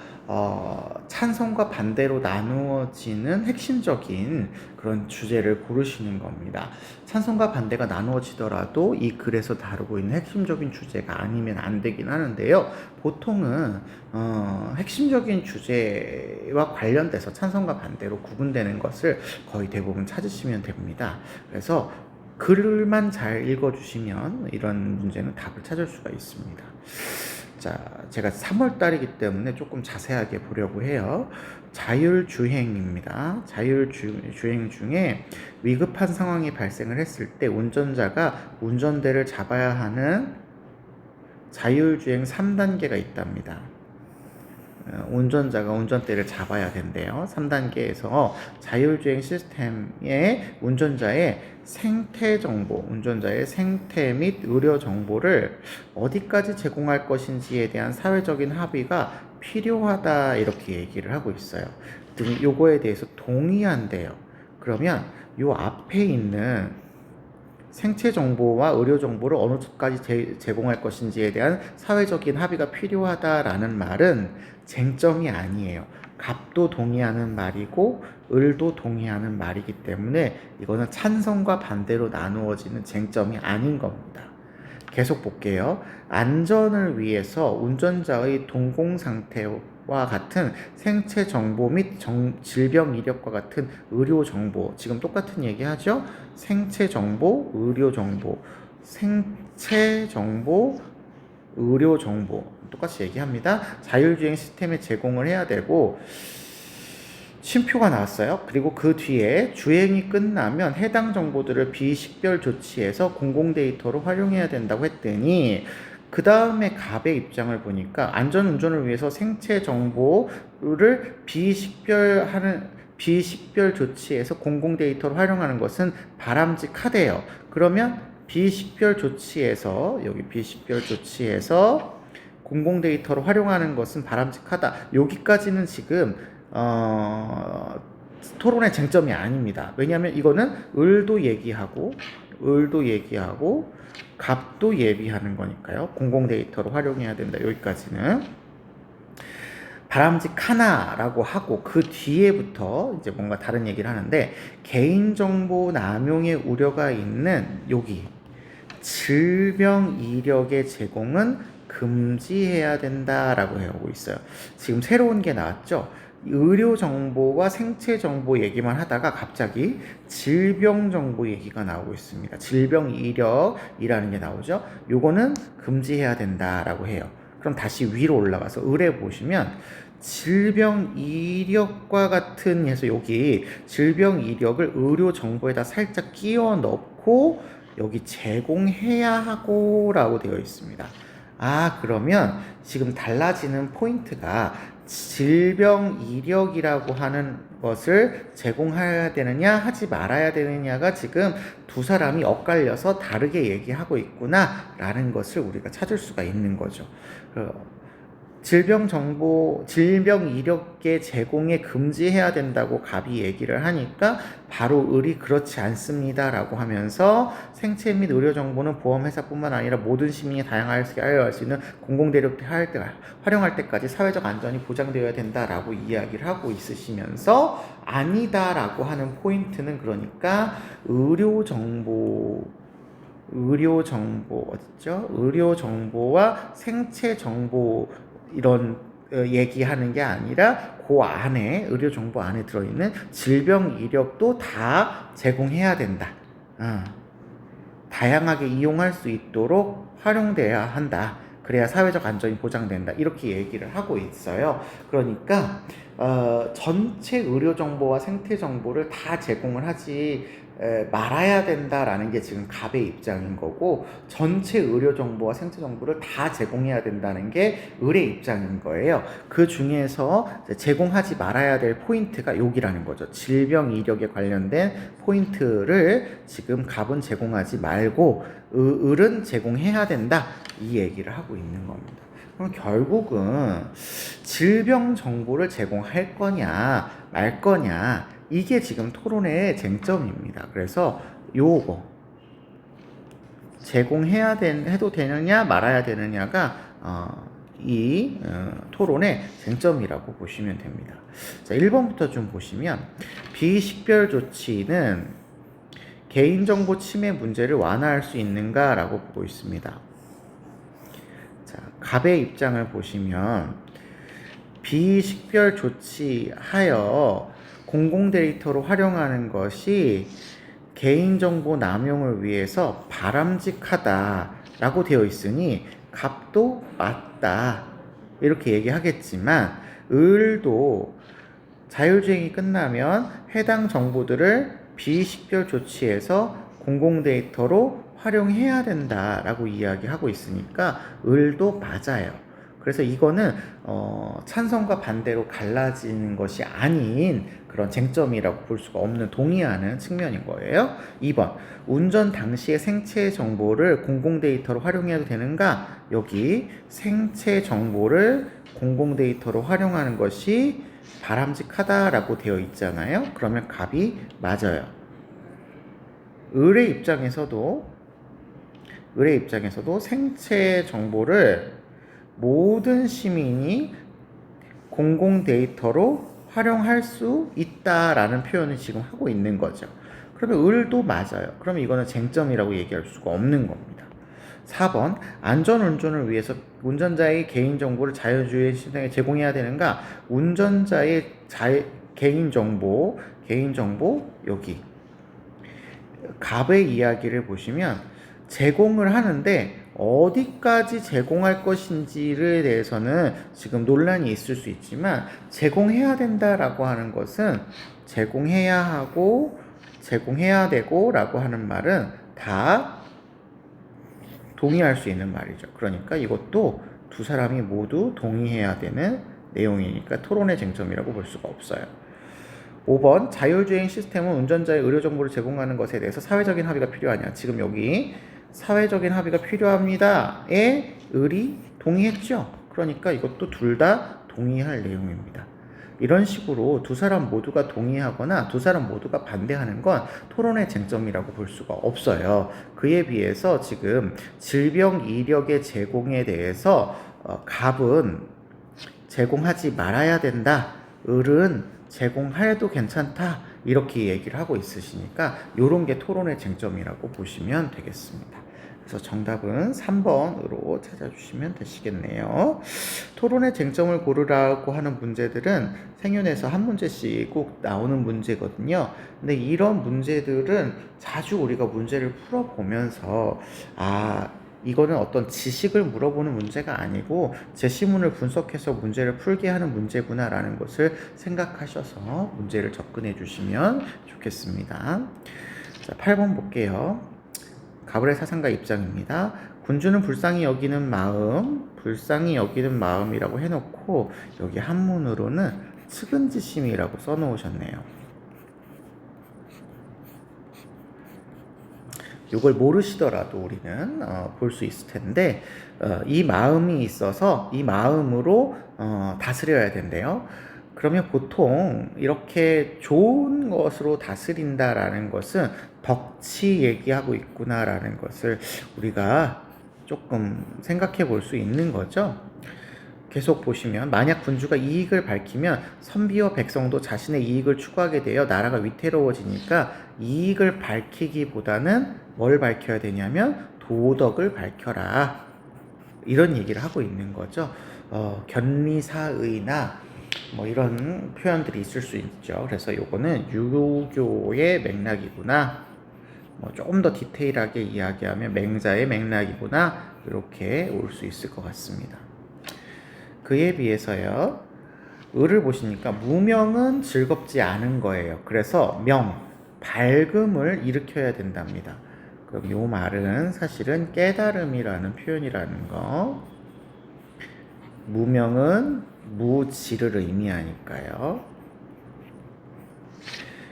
찬성과 반대로 나누어지는 핵심적인 그런 주제를 고르시는 겁니다. 찬성과 반대가 나누어지더라도 이 글에서 다루고 있는 핵심적인 주제가 아니면 안 되긴 하는데요. 보통은 핵심적인 주제와 관련돼서 찬성과 반대로 구분되는 것을 거의 대부분 찾으시면 됩니다. 그래서 글만 잘 읽어주시면 이런 문제는 답을 찾을 수가 있습니다. 자, 제가 3월 달이기 때문에 조금 자세하게 보려고 해요. 자율주행입니다. 자율주행 중에 위급한 상황이 발생을 했을 때 운전자가 운전대를 잡아야 하는 자율주행 3단계가 있답니다. 운전자가 운전대를 잡아야 된대요. 3단계에서 자율주행 시스템의 운전자의 생태 및 의료 정보를 어디까지 제공할 것인지에 대한 사회적인 합의가 필요하다 이렇게 얘기를 하고 있어요. 요거에 대해서 동의한대요. 그러면 요 앞에 있는 생체 정보와 의료 정보를 어느 쪽까지 제공할 것인지에 대한 사회적인 합의가 필요하다라는 말은 쟁점이 아니에요. 갑도 동의하는 말이고 을도 동의하는 말이기 때문에 이거는 찬성과 반대로 나누어지는 쟁점이 아닌 겁니다. 계속 볼게요. 안전을 위해서 운전자의 동공 상태와 같은 생체 정보 및 질병 이력과 같은 의료 정보, 지금 똑같은 얘기 하죠? 생체 정보, 의료 정보, 의료 정보 똑같이 얘기합니다. 자율주행 시스템에 제공을 해야 되고, 쉼표가 나왔어요. 그리고 그 뒤에 주행이 끝나면 해당 정보들을 비식별 조치해서 공공 데이터로 활용해야 된다고 했더니 그 다음에 갑의 입장을 보니까 안전운전을 위해서 생체 정보를 비식별 조치에서 공공 데이터로 활용하는 것은 바람직하대요. 그러면 비식별 조치에서 여기 비식별 조치에서 공공 데이터로 활용하는 것은 바람직하다. 여기까지는 지금 토론의 쟁점이 아닙니다. 왜냐하면 이거는 을도 얘기하고 값도 예비하는 거니까요. 공공 데이터로 활용해야 된다. 여기까지는 바람직하나라고 하고 그 뒤에부터 이제 뭔가 다른 얘기를 하는데 개인정보 남용의 우려가 있는 여기 질병 이력의 제공은 금지해야 된다라고 하고 있어요. 지금 새로운 게 나왔죠. 의료 정보와 생체 정보 얘기만 하다가 갑자기 질병 정보 얘기가 나오고 있습니다. 질병 이력이라는 게 나오죠. 요거는 금지해야 된다라고 해요. 그럼 다시 위로 올라가서 을에 보시면 질병 이력과 같은 해서 여기 질병 이력을 의료 정보에다 살짝 끼워 넣고 여기 제공해야 하고 라고 되어 있습니다. 그러면 지금 달라지는 포인트가 질병 이력이라고 하는 것을 제공해야 되느냐 하지 말아야 되느냐가 지금 두 사람이 엇갈려서 다르게 얘기하고 있구나 라는 것을 우리가 찾을 수가 있는 거죠. 질병 이력의 제공에 금지해야 된다고 갑이 얘기를 하니까 바로 을이 그렇지 않습니다라고 하면서 생체 및 의료 정보는 보험회사뿐만 아니라 모든 시민이 다양하게 할 수 있는 공공대륙 활용할 때까지 사회적 안전이 보장되어야 된다라고 이야기를 하고 있으시면서 아니다라고 하는 포인트는 그러니까 의료 정보와 생체 정보 이런 얘기하는 게 아니라 그 안에 의료 정보 안에 들어있는 질병 이력도 다 제공해야 된다. 다양하게 이용할 수 있도록 활용돼야 한다. 그래야 사회적 안전이 보장된다. 이렇게 얘기를 하고 있어요. 그러니까 전체 의료 정보와 생태 정보를 다 제공을 하지 말아야 된다라는 게 지금 갑의 입장인 거고 전체 의료 정보와 생체 정보를 다 제공해야 된다는 게 을의 입장인 거예요. 그 중에서 제공하지 말아야 될 포인트가 여기라는 거죠. 질병 이력에 관련된 포인트를 지금 갑은 제공하지 말고 을은 제공해야 된다. 이 얘기를 하고 있는 겁니다. 그럼 결국은 질병 정보를 제공할 거냐 말 거냐 이게 지금 토론의 쟁점입니다. 그래서 요거 해도 되느냐 말아야 되느냐가 토론의 쟁점이라고 보시면 됩니다. 자, 1번부터 좀 보시면 비식별 조치는 개인정보 침해 문제를 완화할 수 있는가라고 보고 있습니다. 자, 갑의 입장을 보시면 비식별 조치하여 공공 데이터로 활용하는 것이 개인정보 남용을 위해서 바람직하다라고 되어 있으니 갑도 맞다 이렇게 얘기하겠지만 을도 자율주행이 끝나면 해당 정보들을 비식별 조치에서 공공 데이터로 활용해야 된다라고 이야기하고 있으니까 을도 맞아요. 그래서 이거는 찬성과 반대로 갈라지는 것이 아닌 그런 쟁점이라고 볼 수가 없는 동의하는 측면인 거예요. 2번 운전 당시의 생체 정보를 공공 데이터로 활용해도 되는가? 여기 생체 정보를 공공 데이터로 활용하는 것이 바람직하다라고 되어 있잖아요. 그러면 갑이 맞아요. 을의 입장에서도 생체 정보를 모든 시민이 공공 데이터로 활용할 수 있다라는 표현을 지금 하고 있는 거죠. 그러면 을도 맞아요. 그러면 이거는 쟁점이라고 얘기할 수가 없는 겁니다. 4번 안전운전을 위해서 운전자의 개인정보를 자율주행 시스템에 제공해야 되는가? 운전자의 개인정보 여기 갑의 이야기를 보시면 제공을 하는데 어디까지 제공할 것인지에 대해서는 지금 논란이 있을 수 있지만 제공해야 된다라고 하는 것은 제공해야 하고 제공해야 되고 라고 하는 말은 다 동의할 수 있는 말이죠. 그러니까 이것도 두 사람이 모두 동의해야 되는 내용이니까 토론의 쟁점이라고 볼 수가 없어요. 5번 자율주행 시스템은 운전자의 의료 정보를 제공하는 것에 대해서 사회적인 합의가 필요하냐. 지금 여기 사회적인 합의가 필요합니다에 을이 동의했죠. 그러니까 이것도 둘 다 동의할 내용입니다. 이런 식으로 두 사람 모두가 동의하거나 두 사람 모두가 반대하는 건 토론의 쟁점이라고 볼 수가 없어요. 그에 비해서 지금 질병 이력의 제공에 대해서 갑은 제공하지 말아야 된다. 을은 제공해도 괜찮다. 이렇게 얘기를 하고 있으시니까 이런 게 토론의 쟁점이라고 보시면 되겠습니다. 그래서 정답은 3번으로 찾아주시면 되시겠네요. 토론의 쟁점을 고르라고 하는 문제들은 생윤에서 한 문제씩 꼭 나오는 문제거든요. 근데 이런 문제들은 자주 우리가 문제를 풀어보면서 이거는 어떤 지식을 물어보는 문제가 아니고 제시문을 분석해서 문제를 풀게 하는 문제구나라는 것을 생각하셔서 문제를 접근해 주시면 좋겠습니다. 자, 8번 볼게요. 가브레 사상가 입장입니다. 군주는 불쌍히 여기는 마음이라고 해놓고 여기 한문으로는 측은지심이라고 써놓으셨네요. 이걸 모르시더라도 우리는 볼 수 있을 텐데 이 마음이 있어서 이 마음으로 다스려야 된대요. 그러면 보통 이렇게 좋은 것으로 다스린다라는 것은 덕치 얘기하고 있구나라는 것을 우리가 조금 생각해 볼 수 있는 거죠. 계속 보시면 만약 군주가 이익을 밝히면 선비와 백성도 자신의 이익을 추구하게 되어 나라가 위태로워지니까 이익을 밝히기보다는 뭘 밝혀야 되냐면 도덕을 밝혀라. 이런 얘기를 하고 있는 거죠. 견리사의나 뭐 이런 표현들이 있을 수 있죠. 그래서 요거는 유교의 맥락이구나. 뭐 조금 더 디테일하게 이야기하면 맹자의 맥락이구나. 이렇게 올 수 있을 것 같습니다. 그에 비해서요. 을을 보시니까 무명은 즐겁지 않은 거예요. 그래서 밝음을 일으켜야 된답니다. 그럼 요 말은 사실은 깨달음이라는 표현이라는 거. 무명은 무지를 의미하니까요.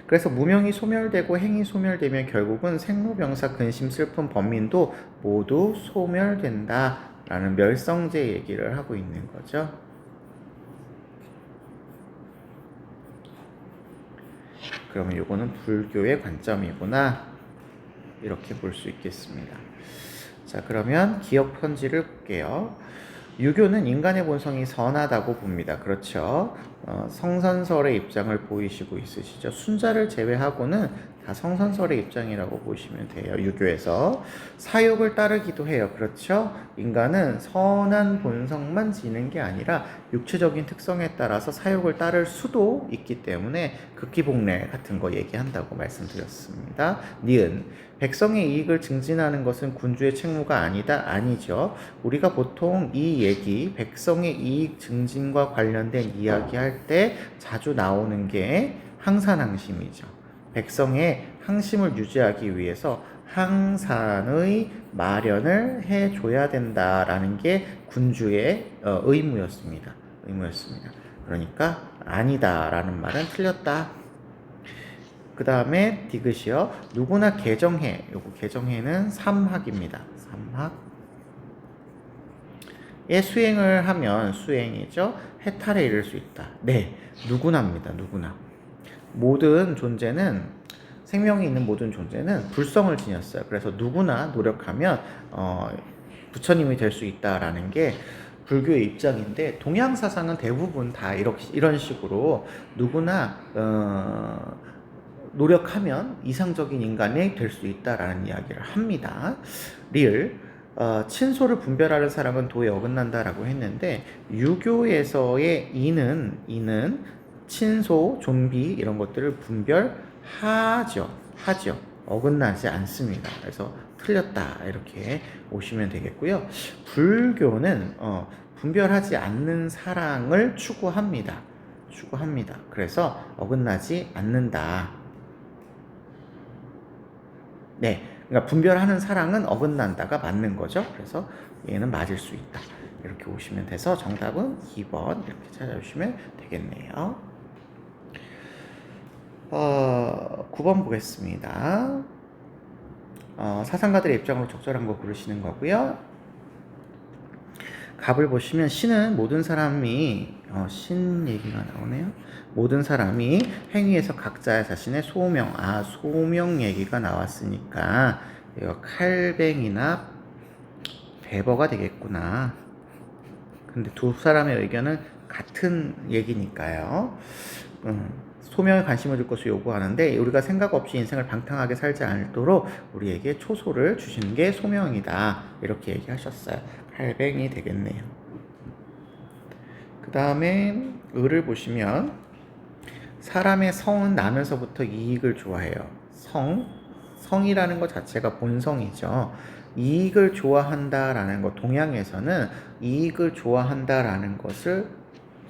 그래서 무명이 소멸되고 행이 소멸되면 결국은 생로병사 근심 슬픔 번민도 모두 소멸된다 라는 멸성제 얘기를 하고 있는 거죠. 그러면 요거는 불교의 관점이구나 이렇게 볼 수 있겠습니다. 자, 그러면 기억 편지를 볼게요. 유교는 인간의 본성이 선하다고 봅니다. 그렇죠. 성선설의 입장을 보이시고 있으시죠. 순자를 제외하고는 다 성선설의 입장이라고 보시면 돼요. 유교에서 사욕을 따르기도 해요. 그렇죠. 인간은 선한 본성만 지는 게 아니라 육체적인 특성에 따라서 사욕을 따를 수도 있기 때문에 극기복례 같은 거 얘기한다고 말씀드렸습니다. 니은 백성의 이익을 증진하는 것은 군주의 책무가 아니다? 아니죠. 우리가 보통 이 얘기, 백성의 이익 증진과 관련된 이야기 할 때 자주 나오는 게 항산항심이죠. 백성의 항심을 유지하기 위해서 항산의 마련을 해줘야 된다라는 게 군주의 의무였습니다. 그러니까 아니다라는 말은 틀렸다. 그 다음에 디귿이요. 누구나 개정해. 요거 개정해는 삼학입니다. 삼학. 예, 수행을 하면 수행이죠. 해탈에 이를 수 있다. 네, 누구나입니다. 누구나. 모든 존재는 생명이 있는 모든 존재는 불성을 지녔어요. 그래서 누구나 노력하면 부처님이 될 수 있다라는 게 불교의 입장인데 동양 사상은 대부분 다 이런 식으로 누구나 노력하면 이상적인 인간이 될 수 있다라는 이야기를 합니다. 친소를 분별하는 사람은 도에 어긋난다라고 했는데 유교에서의 이는 친소, 좀비 이런 것들을 분별하죠. 어긋나지 않습니다. 그래서 틀렸다 이렇게 보시면 되겠고요. 불교는 분별하지 않는 사랑을 추구합니다. 그래서 어긋나지 않는다. 네, 그러니까 분별하는 사랑은 어긋난다가 맞는 거죠. 그래서 얘는 맞을 수 있다. 이렇게 보시면 돼서 정답은 2번 이렇게 찾아주시면 되겠네요. 9번 보겠습니다. 사상가들의 입장으로 적절한 거 고르시는 거고요. 갑을 보시면 신은 모든 사람이 신 얘기가 나오네요. 모든 사람이 행위에서 각자 자신의 소명, 소명 얘기가 나왔으니까 이거 칼뱅이나 베버가 되겠구나. 근데 두 사람의 의견은 같은 얘기니까요. 소명에 관심을 줄 것을 요구하는데 우리가 생각 없이 인생을 방탕하게 살지 않도록 우리에게 초소를 주시는 게 소명이다. 이렇게 얘기하셨어요. 칼뱅이 되겠네요. 그 다음에 을을 보시면 사람의 성은 나면서부터 이익을 좋아해요. 성이라는 것 자체가 본성이죠. 이익을 좋아한다라는 것, 동양에서는 이익을 좋아한다라는 것을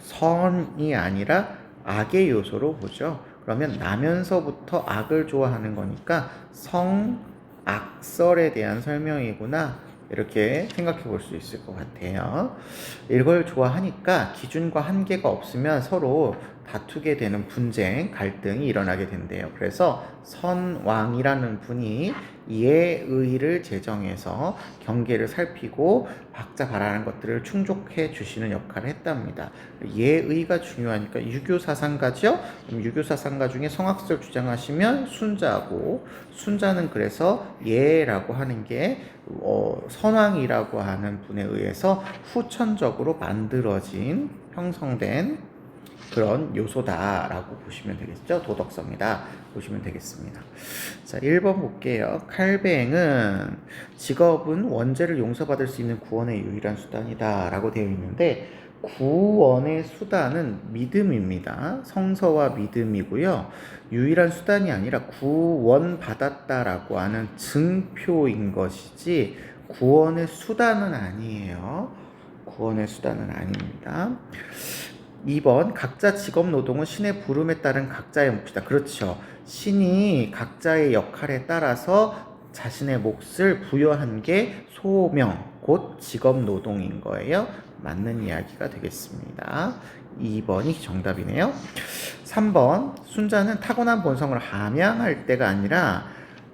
선이 아니라 악의 요소로 보죠. 그러면 나면서부터 악을 좋아하는 거니까 성악설에 대한 설명이구나. 이렇게 생각해 볼 수 있을 것 같아요. 이걸 좋아하니까 기준과 한계가 없으면 서로 다투게 되는 분쟁, 갈등이 일어나게 된대요. 그래서 선왕이라는 분이 예의를 제정해서 경계를 살피고 각자 바라는 것들을 충족해 주시는 역할을 했답니다. 예의가 중요하니까 유교사상가죠? 그럼 유교사상가 중에 성악설 주장하시면 순자고, 순자는 그래서 예라고 하는 게 선왕이라고 하는 분에 의해서 후천적으로 만들어진 형성된 그런 요소다라고 보시면 되겠죠. 도덕성이다 보시면 되겠습니다. 자, 1번 볼게요. 칼뱅은 직업은 원죄를 용서받을 수 있는 구원의 유일한 수단이다 라고 되어 있는데 구원의 수단은 믿음입니다. 성서와 믿음이고요. 유일한 수단이 아니라 구원받았다라고 하는 증표인 것이지 구원의 수단은 아니에요. 구원의 수단은 아닙니다. 2번 각자 직업 노동은 신의 부름에 따른 각자의 몫이다. 그렇죠. 신이 각자의 역할에 따라서 자신의 몫을 부여한 게 소명, 곧 직업 노동인 거예요. 맞는 이야기가 되겠습니다. 2번이 정답이네요. 3번 순자는 타고난 본성을 함양할 때가 아니라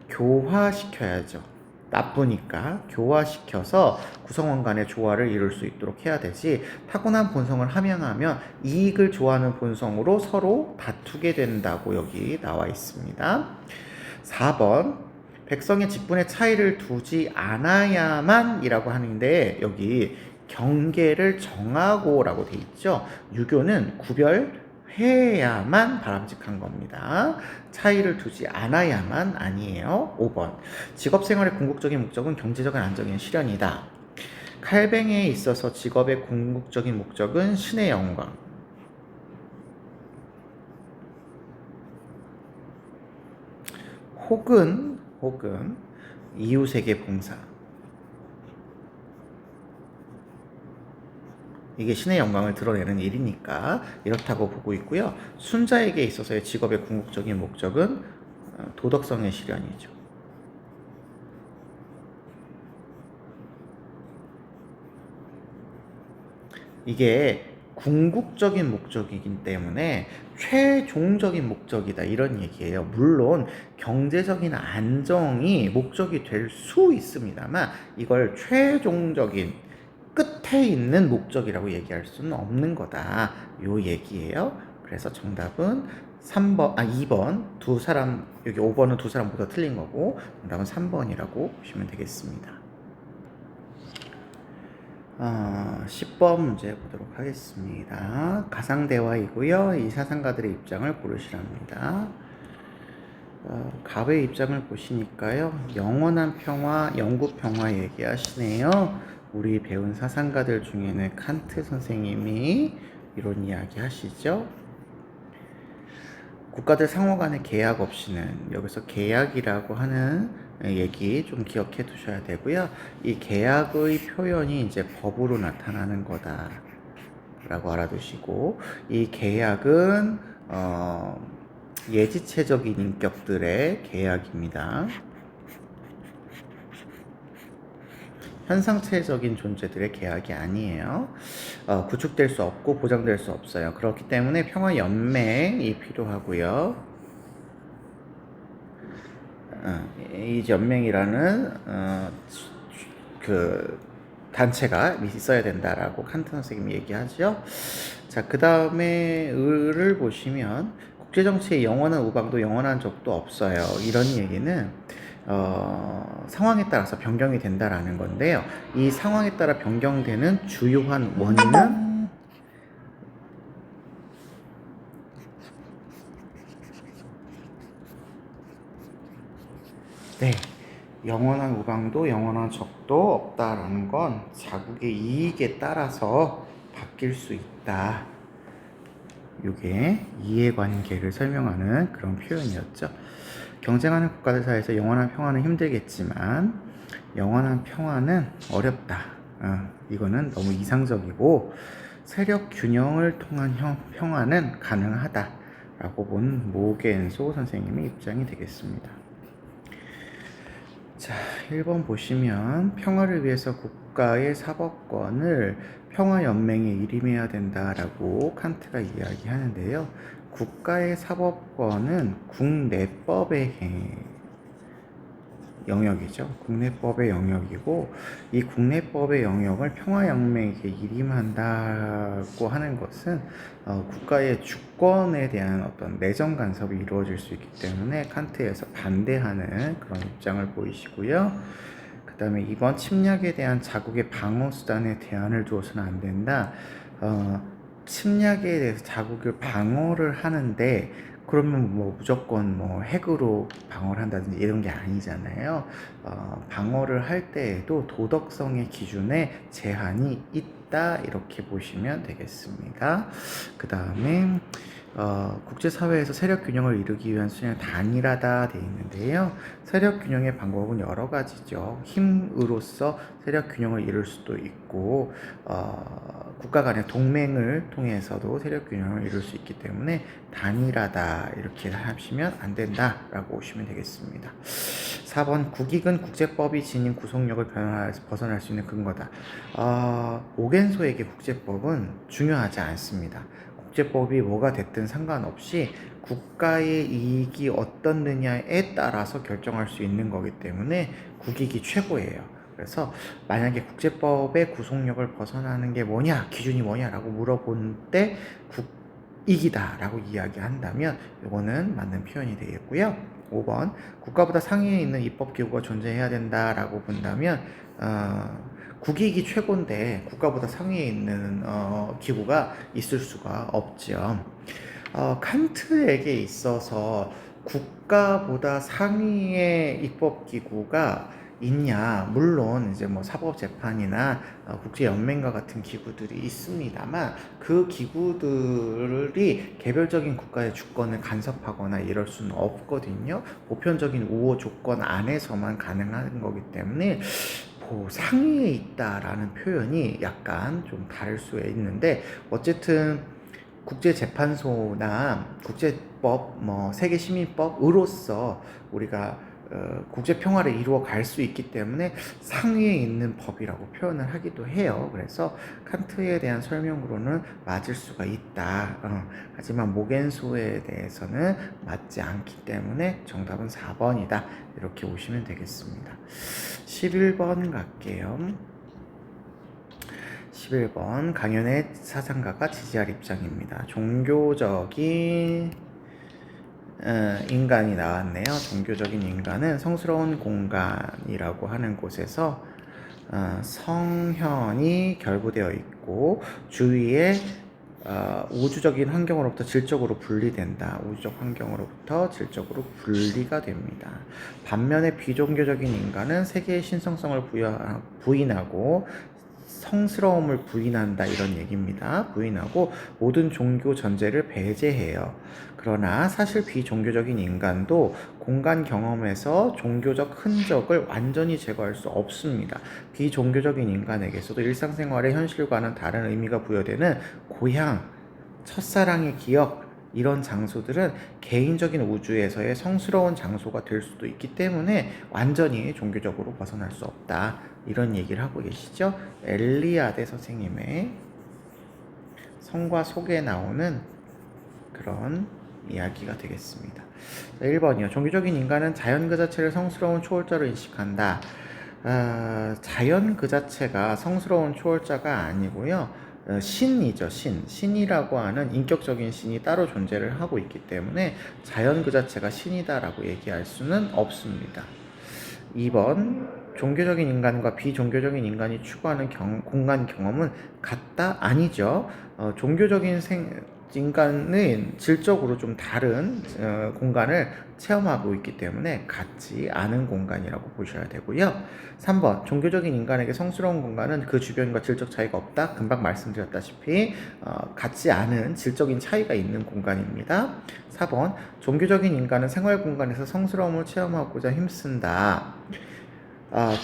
교화시켜야죠. 나쁘니까 교화시켜서 구성원 간의 조화를 이룰 수 있도록 해야 되지 타고난 본성을 함양하면 이익을 좋아하는 본성으로 서로 다투게 된다고 여기 나와 있습니다. 4번 백성의 직분의 차이를 두지 않아야만 이라고 하는데 여기 경계를 정하고 라고 돼 있죠. 유교는 구별해야만 바람직한 겁니다. 차이를 두지 않아야만 아니에요. 5번 직업생활의 궁극적인 목적은 경제적인 안정의 실현이다. 칼뱅에 있어서 직업의 궁극적인 목적은 신의 영광. 혹은 이웃에게 봉사. 이게 신의 영광을 드러내는 일이니까 이렇다고 보고 있고요. 순자에게 있어서의 직업의 궁극적인 목적은 도덕성의 실현이죠. 이게 궁극적인 목적이기 때문에 최종적인 목적이다 이런 얘기예요. 물론 경제적인 안정이 목적이 될 수 있습니다만 이걸 최종적인 끝에 있는 목적이라고 얘기할 수는 없는 거다. 요 얘기예요. 그래서 정답은 2번 두 사람 여기 5번은 두 사람 모두 틀린 거고 정답은 3번이라고 보시면 되겠습니다. 10번 문제 보도록 하겠습니다. 가상대화이고요. 이 사상가들의 입장을 고르시랍니다. 갑의 입장을 보시니까요. 영원한 평화, 영구 평화 얘기하시네요. 우리 배운 사상가들 중에는 칸트 선생님이 이런 이야기 하시죠. 국가들 상호 간의 계약 없이는 여기서 계약이라고 하는 얘기 좀 기억해 두셔야 되고요. 이 계약의 표현이 이제 법으로 나타나는 거다 라고 알아두시고 이 계약은 예지체적인 인격들의 계약입니다. 현상체적인 존재들의 계약이 아니에요. 구축될 수 없고 보장될 수 없어요. 그렇기 때문에 평화 연맹이 필요하고요. 이 연맹이라는 그 단체가 있어야 된다라고 칸트 선생님이 얘기하죠. 자, 그 다음에 을을 보시면 국제정치의 영원한 우방도 영원한 적도 없어요. 이런 얘기는 상황에 따라서 변경이 된다라는 건데요. 이 상황에 따라 변경되는 주요한 원인은 네, 영원한 우방도 영원한 적도 없다라는 건 자국의 이익에 따라서 바뀔 수 있다. 이게 이해관계를 설명하는 그런 표현이었죠. 경쟁하는 국가들 사이에서 영원한 평화는 힘들겠지만 영원한 평화는 어렵다. 이거는 너무 이상적이고 세력 균형을 통한 평화는 가능하다라고 본 모겐소 선생님의 입장이 되겠습니다. 자, 1번 보시면 평화를 위해서 국가의 사법권을 평화연맹에 일임해야 된다라고 칸트가 이야기하는데요. 국가의 사법권은 국내법의 영역이죠. 국내법의 영역이고 이 국내법의 영역을 평화연맹에게 일임한다고 하는 것은 국가의 주권에 대한 어떤 내정 간섭이 이루어질 수 있기 때문에 칸트에서 반대하는 그런 입장을 보이시고요. 그 다음에 2번 침략에 대한 자국의 방어 수단에 대안을 두어서는 안 된다. 침략에 대해서 자국을 방어를 하는데 그러면 뭐 무조건 뭐 핵으로 방어를 한다든지 이런 게 아니잖아요. 방어를 할 때에도 도덕성의 기준에 제한이 있다 이렇게 보시면 되겠습니다. 그 다음에 국제사회에서 세력 균형을 이루기 위한 수단은 단일하다 되어 있는데요. 세력 균형의 방법은 여러 가지죠. 힘으로써 세력 균형을 이룰 수도 있고 국가 간의 동맹을 통해서도 세력 균형을 이룰 수 있기 때문에 단일하다 이렇게 하시면 안 된다라고 보시면 되겠습니다. 4번 국익은 국제법이 지닌 구속력을 벗어날 수 있는 근거다. 오겐소에게 국제법은 중요하지 않습니다. 국제법이 뭐가 됐든 상관없이 국가의 이익이 어떻느냐에 따라서 결정할 수 있는 거기 때문에 국익이 최고예요. 그래서 만약에 국제법의 구속력을 벗어나는 게 뭐냐, 기준이 뭐냐라고 물어본 때 국익이다 라고 이야기한다면 이거는 맞는 표현이 되겠고요. 5번 국가보다 상위에 있는 입법기구가 존재해야 된다라고 본다면 국익이 최고인데 국가보다 상위에 있는 기구가 있을 수가 없죠. 칸트에게 있어서 국가보다 상위의 입법기구가 있냐? 물론 이제 뭐 사법재판이나 국제연맹과 같은 기구들이 있습니다만 그 기구들이 개별적인 국가의 주권을 간섭하거나 이럴 수는 없거든요. 보편적인 우호 조건 안에서만 가능한 거기 때문에 상위에 있다라는 표현이 약간 좀 다를 수 있는데 어쨌든 국제재판소나 국제법, 세계시민법으로서 우리가 국제 평화를 이루어 갈 수 있기 때문에 상위에 있는 법이라고 표현을 하기도 해요. 그래서 칸트에 대한 설명으로는 맞을 수가 있다. 하지만 모겐소에 대해서는 맞지 않기 때문에 정답은 4번이다. 이렇게 보시면 되겠습니다. 11번 갈게요. 11번 강연의 사상가가 지지할 입장입니다. 종교적인 인간이 나왔네요. 종교적인 인간은 성스러운 공간이라고 하는 곳에서 성현이 결부되어 있고 주위에 우주적인 환경으로부터 질적으로 분리된다. 우주적 환경으로부터 질적으로 분리가 됩니다. 반면에 비종교적인 인간은 세계의 신성성을 부인하고 성스러움을 부인한다 이런 얘기입니다. 부인하고 모든 종교 전제를 배제해요. 그러나 사실 비종교적인 인간도 공간 경험에서 종교적 흔적을 완전히 제거할 수 없습니다. 비종교적인 인간에게서도 일상생활의 현실과는 다른 의미가 부여되는 고향, 첫사랑의 기억, 이런 장소들은 개인적인 우주에서의 성스러운 장소가 될 수도 있기 때문에 완전히 종교적으로 벗어날 수 없다. 이런 얘기를 하고 계시죠. 엘리아데 선생님의 성과 속에 나오는 그런 이야기가 되겠습니다. 1번이요. 종교적인 인간은 자연 그 자체를 성스러운 초월자로 인식한다. 자연 그 자체가 성스러운 초월자가 아니고요. 신이죠. 신이라고 하는 인격적인 신이 따로 존재를 하고 있기 때문에 자연 그 자체가 신이다라고 얘기할 수는 없습니다. 2번, 종교적인 인간과 비종교적인 인간이 추구하는 공간 경험은 같다? 아니죠. 종교적인 인간은 질적으로 좀 다른 공간을 체험하고 있기 때문에 같지 않은 공간이라고 보셔야 되고요. 3번, 종교적인 인간에게 성스러운 공간은 그 주변과 질적 차이가 없다. 금방 말씀드렸다시피 같지 않은 질적인 차이가 있는 공간입니다. 4번, 종교적인 인간은 생활 공간에서 성스러움을 체험하고자 힘쓴다.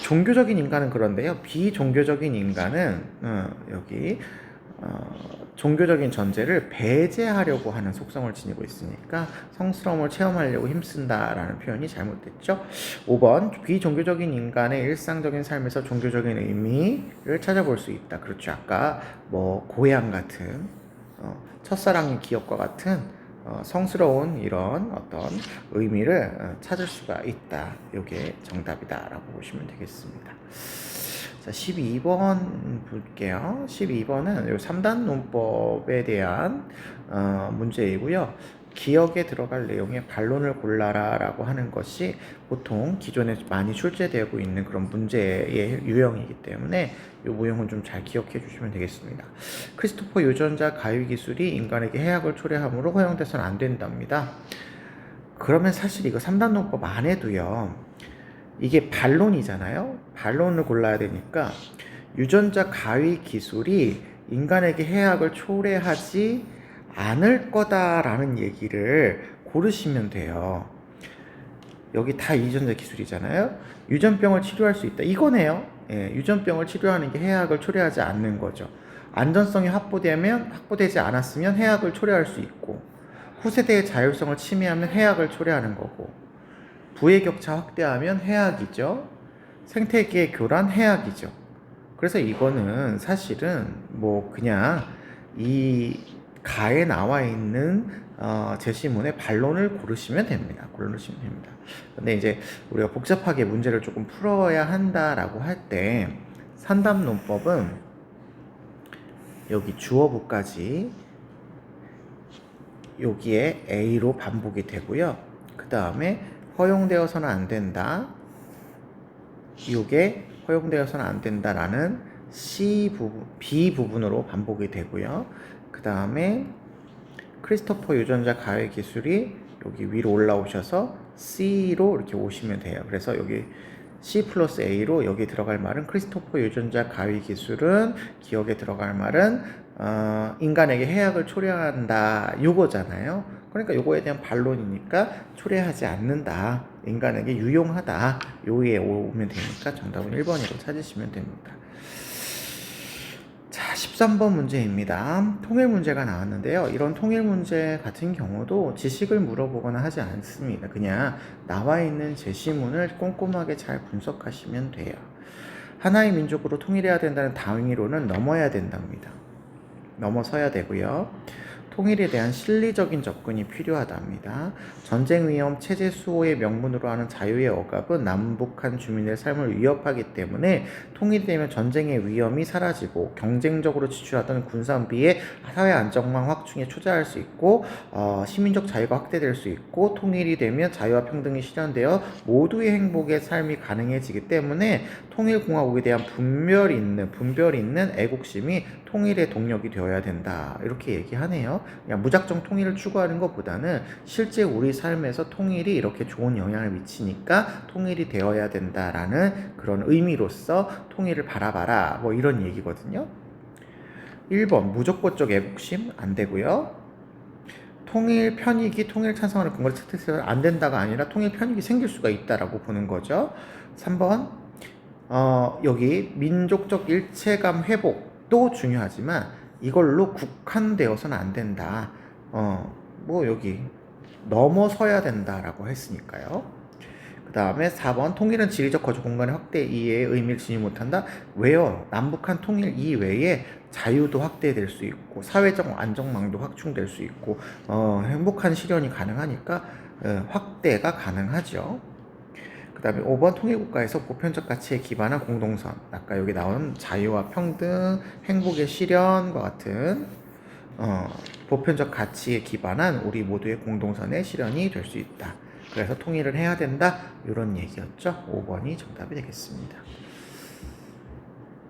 종교적인 인간은 그런데요. 비종교적인 인간은 여기 종교적인 전제를 배제하려고 하는 속성을 지니고 있으니까 성스러움을 체험하려고 힘쓴다라는 표현이 잘못됐죠. 5번, 비종교적인 인간의 일상적인 삶에서 종교적인 의미를 찾아볼 수 있다. 그렇죠. 아까 뭐 고향 같은 첫사랑의 기억과 같은 성스러운 이런 어떤 의미를 찾을 수가 있다. 이게 정답이다라고 보시면 되겠습니다. 자, 12번 볼게요. 12번은 3단 논법에 대한 문제이고요. 기억에 들어갈 내용의 반론을 골라라 라고 하는 것이 보통 기존에 많이 출제되고 있는 그런 문제의 유형이기 때문에 이 무형은 좀 잘 기억해 주시면 되겠습니다. 크리스토퍼 유전자 가위 기술이 인간에게 해악을 초래함으로 허용돼서는 안 된답니다. 그러면 사실 이거 3단 논법 안 해도요. 이게 반론이잖아요. 반론을 골라야 되니까 유전자 가위 기술이 인간에게 해악을 초래하지 않을 거다라는 얘기를 고르시면 돼요. 여기 다 유전자 기술이잖아요. 유전병을 치료할 수 있다. 이거네요. 예, 유전병을 치료하는 게 해악을 초래하지 않는 거죠. 안전성이 확보되지 않았으면 해악을 초래할 수 있고, 후세대의 자율성을 침해하면 해악을 초래하는 거고, 부의 격차 확대하면 해악이죠. 생태계의 교란 해악이죠. 그래서 이거는 사실은 뭐 그냥 이 가에 나와 있는 제시문의 반론을 고르시면 됩니다. 근데 이제 우리가 복잡하게 문제를 조금 풀어야 한다라고 할 때 산담 논법은 여기 주어부까지 여기에 A로 반복이 되고요. 그 다음에 허용되어서는 안 된다. 이게 허용되어서는 안 된다라는 B 부분으로 반복이 되고요. 그 다음에 크리스토퍼 유전자 가해 기술이 여기 위로 올라오셔서 C로 이렇게 오시면 돼요. 그래서 여기 C 플러스 A로 여기 들어갈 말은 크리스토퍼 유전자 가위 기술은 기억에 들어갈 말은 인간에게 해악을 초래한다 요거잖아요. 그러니까 요거에 대한 반론이니까 초래하지 않는다. 인간에게 유용하다. 요에 오면 되니까 정답은 1번으로 찾으시면 됩니다. 자, 13번 문제입니다. 통일 문제가 나왔는데요. 이런 통일 문제 같은 경우도 지식을 물어보거나 하지 않습니다. 그냥 나와 있는 제시문을 꼼꼼하게 잘 분석하시면 돼요. 하나의 민족으로 통일해야 된다는 다윈이론은 넘어서야 되고요. 통일에 대한 실리적인 접근이 필요하답니다. 전쟁 위험, 체제 수호의 명분으로 하는 자유의 억압은 남북한 주민의 삶을 위협하기 때문에 통일되면 전쟁의 위험이 사라지고 경쟁적으로 지출하던 군사비의 사회 안정망 확충에 초래할 수 있고 시민적 자유가 확대될 수 있고 통일이 되면 자유와 평등이 실현되어 모두의 행복의 삶이 가능해지기 때문에 통일공화국에 대한 분별 있는 애국심이 통일의 동력이 되어야 된다. 이렇게 얘기하네요. 그냥 무작정 통일을 추구하는 것보다는 실제 우리 삶에서 통일이 이렇게 좋은 영향을 미치니까 통일이 되어야 된다라는 그런 의미로서 통일을 바라봐라. 뭐 이런 얘기거든요. 1번 무조건적 애국심 안 되고요. 통일 편익이 통일 찬성하는 근거를 채택해서 안 된다가 아니라 통일 편익이 생길 수가 있다라고 보는 거죠. 3번 여기 민족적 일체감 회복도 중요하지만 이걸로 국한되어서는 안 된다. 뭐 여기 넘어서야 된다라고 했으니까요. 그 다음에 4번 통일은 지리적 거주 공간의 확대 이외의 의미를 지니 못한다. 왜요? 남북한 통일 이외에 자유도 확대될 수 있고 사회적 안정망도 확충될 수 있고 행복한 실현이 가능하니까 확대가 가능하죠. 그 다음에 5번 통일국가에서 보편적 가치에 기반한 공동선, 아까 여기 나오는 자유와 평등, 행복의 실현과 같은 보편적 가치에 기반한 우리 모두의 공동선의 실현이 될 수 있다. 그래서 통일을 해야 된다. 이런 얘기였죠. 5번이 정답이 되겠습니다.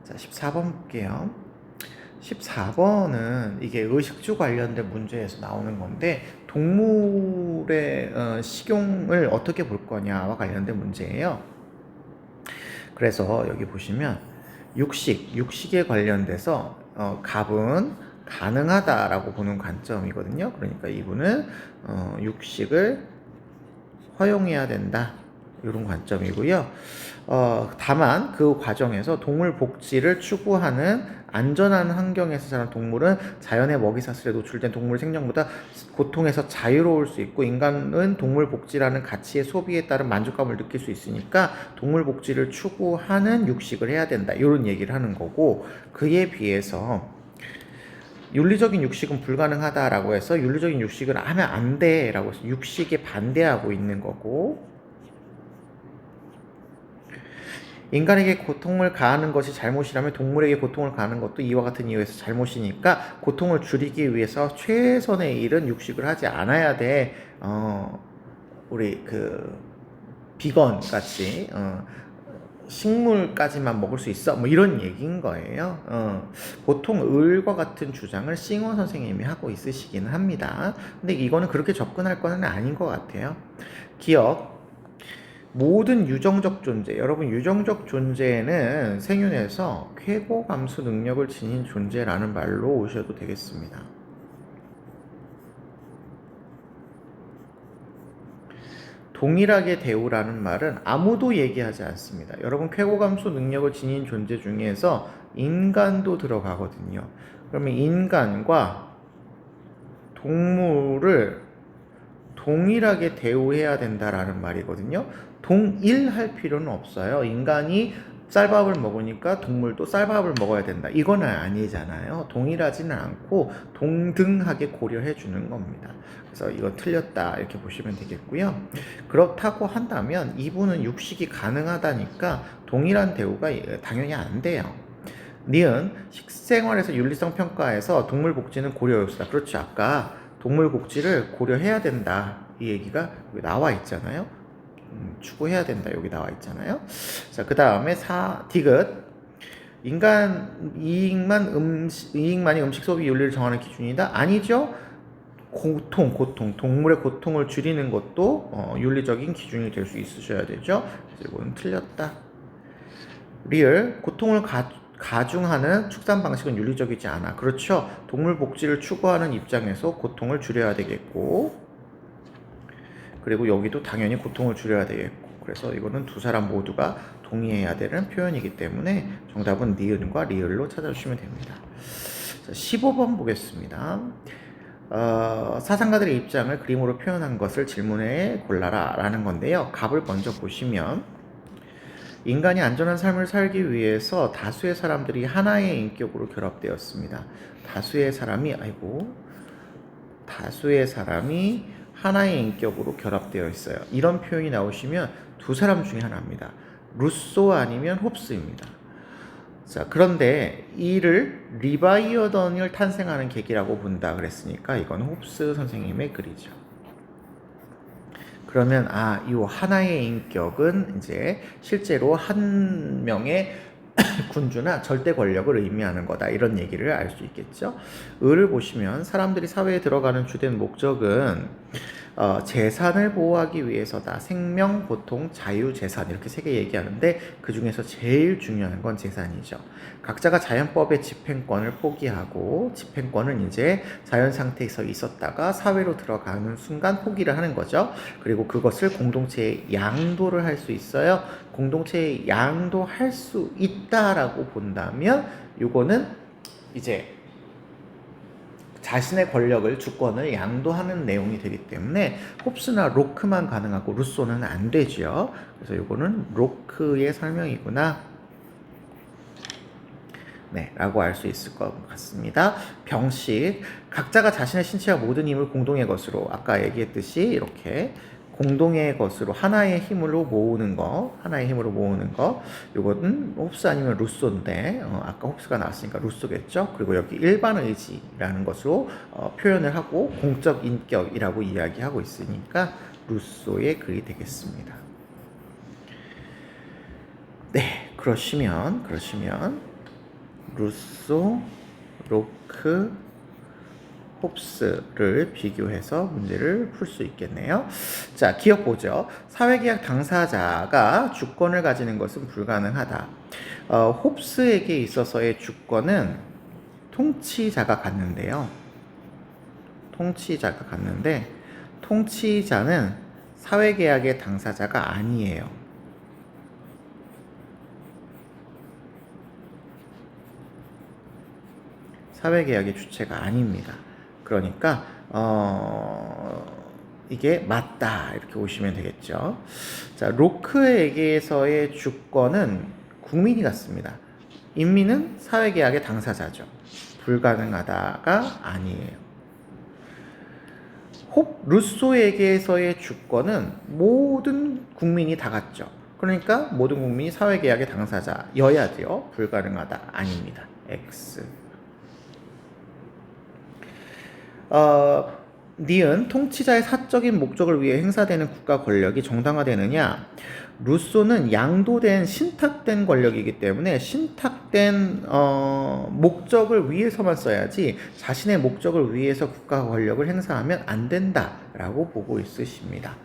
자, 14번 볼게요. 14번은 이게 의식주 관련된 문제에서 나오는 건데 동물의 식용을 어떻게 볼 거냐와 관련된 문제예요. 그래서 여기 보시면 육식에 관련돼서 갑은 가능하다라고 보는 관점이거든요. 그러니까 이분은 육식을 허용해야 된다. 이런 관점이고요. 다만 그 과정에서 동물 복지를 추구하는 안전한 환경에서 자란 동물은 자연의 먹이사슬에 노출된 동물 생명보다 고통에서 자유로울 수 있고 인간은 동물 복지라는 가치의 소비에 따른 만족감을 느낄 수 있으니까 동물 복지를 추구하는 육식을 해야 된다. 이런 얘기를 하는 거고 그에 비해서 윤리적인 육식은 불가능하다라고 해서 윤리적인 육식을 하면 안 돼라고 해서 육식에 반대하고 있는 거고 인간에게 고통을 가하는 것이 잘못이라면 동물에게 고통을 가하는 것도 이와 같은 이유에서 잘못이니까 고통을 줄이기 위해서 최선의 일은 육식을 하지 않아야 돼. 우리 비건 같이 식물까지만 먹을 수 있어. 뭐 이런 얘기인 거예요. 보통 을과 같은 주장을 싱어 선생님이 하고 있으시기는 합니다. 근데 이거는 그렇게 접근할 거는 아닌 것 같아요. 기억. 모든 유정적 존재, 여러분 유정적 존재는 생윤에서 쾌고 감수 능력을 지닌 존재라는 말로 오셔도 되겠습니다. 동일하게 대우라는 말은 아무도 얘기하지 않습니다. 여러분 쾌고 감수 능력을 지닌 존재 중에서 인간도 들어가거든요. 그러면 인간과 동물을 동일하게 대우해야 된다라는 말이거든요. 동일할 필요는 없어요. 인간이 쌀밥을 먹으니까 동물도 쌀밥을 먹어야 된다. 이건 아니잖아요. 동일하지는 않고 동등하게 고려해 주는 겁니다. 그래서 이거 틀렸다 이렇게 보시면 되겠고요. 그렇다고 한다면 이분은 육식이 가능하다니까 동일한 대우가 당연히 안 돼요. 니은 식생활에서 윤리성 평가에서 동물 복지는 고려 요소다. 그렇죠. 아까 동물 복지를 고려해야 된다. 이 얘기가 여기 나와 있잖아요. 추구해야 된다. 여기 나와 있잖아요. 자, 그 다음에 디귿. 인간 이익만이 음식 소비 윤리를 정하는 기준이다? 아니죠. 고통, 동물의 고통을 줄이는 것도 윤리적인 기준이 될 수 있으셔야 되죠. 그래서 이건 틀렸다. 리을, 고통을 가중하는 축산 방식은 윤리적이지 않아. 그렇죠. 동물 복지를 추구하는 입장에서 고통을 줄여야 되겠고, 그리고 여기도 당연히 고통을 줄여야 되겠고, 그래서 이거는 두 사람 모두가 동의해야 되는 표현이기 때문에 정답은 니은과 리을로 찾아주시면 됩니다. 자, 15번 보겠습니다. 사상가들의 입장을 그림으로 표현한 것을 질문에 골라라 라는 건데요. 갑을 먼저 보시면 인간이 안전한 삶을 살기 위해서 다수의 사람들이 하나의 인격으로 결합되었습니다. 다수의 사람이 하나의 인격으로 결합되어 있어요. 이런 표현이 나오시면 두 사람 중에 하나입니다. 루소 아니면 홉스입니다. 자, 그런데 이를 리바이어던을 탄생하는 계기라고 본다 그랬으니까 이건 홉스 선생님의 글이죠. 그러면 이 하나의 인격은 이제 실제로 한 명의 군주나 절대 권력을 의미하는 거다 이런 얘기를 알 수 있겠죠. 을을 보시면 사람들이 사회에 들어가는 주된 목적은 재산을 보호하기 위해서다. 생명, 고통, 자유, 재산 이렇게 세 개 얘기하는데 그 중에서 제일 중요한 건 재산이죠. 각자가 자연법의 집행권을 포기하고 집행권은 이제 자연 상태에서 있었다가 사회로 들어가는 순간 포기를 하는 거죠. 그리고 그것을 공동체에 양도를 할 수 있어요. 공동체에 양도할 수 있다라고 본다면 이거는 이제 자신의 권력을 주권을 양도하는 내용이 되기 때문에 홉스나 로크만 가능하고 루소는 안 되죠. 그래서 이거는 로크의 설명이구나. 네, 라고 알 수 있을 것 같습니다. 병식, 각자가 자신의 신체와 모든 힘을 공동의 것으로, 아까 얘기했듯이 이렇게 공동의 것으로 하나의 힘으로 모으는 거, 하나의 힘으로 모으는 거, 요거는 홉스 아니면 루소인데, 아까 홉스가 나왔으니까 루소겠죠? 그리고 여기 일반 의지라는 것으로 표현을 하고 공적 인격이라고 이야기하고 있으니까 루소의 글이 되겠습니다. 네, 그러시면 루소, 로크, 홉스를 비교해서 문제를 풀 수 있겠네요. 자, 기억 보죠. 사회계약 당사자가 주권을 가지는 것은 불가능하다. 홉스에게 있어서의 주권은 통치자가 갖는데요. 통치자는 사회계약의 당사자가 아니에요. 사회계약의 주체가 아닙니다. 그러니까 이게 맞다 이렇게 보시면 되겠죠. 자, 로크에게서의 주권은 국민이 갖습니다. 인민은 사회계약의 당사자죠. 불가능하다가 아니에요. 루소에게서의 주권은 모든 국민이 다 갖죠. 그러니까 모든 국민이 사회계약의 당사자여야 돼요. 불가능하다 아닙니다. X. 니은 통치자의 사적인 목적을 위해 행사되는 국가 권력이 정당화되느냐? 루소는 양도된 신탁된 권력이기 때문에 신탁된 목적을 위해서만 써야지 자신의 목적을 위해서 국가 권력을 행사하면 안 된다라고 보고 있으십니다.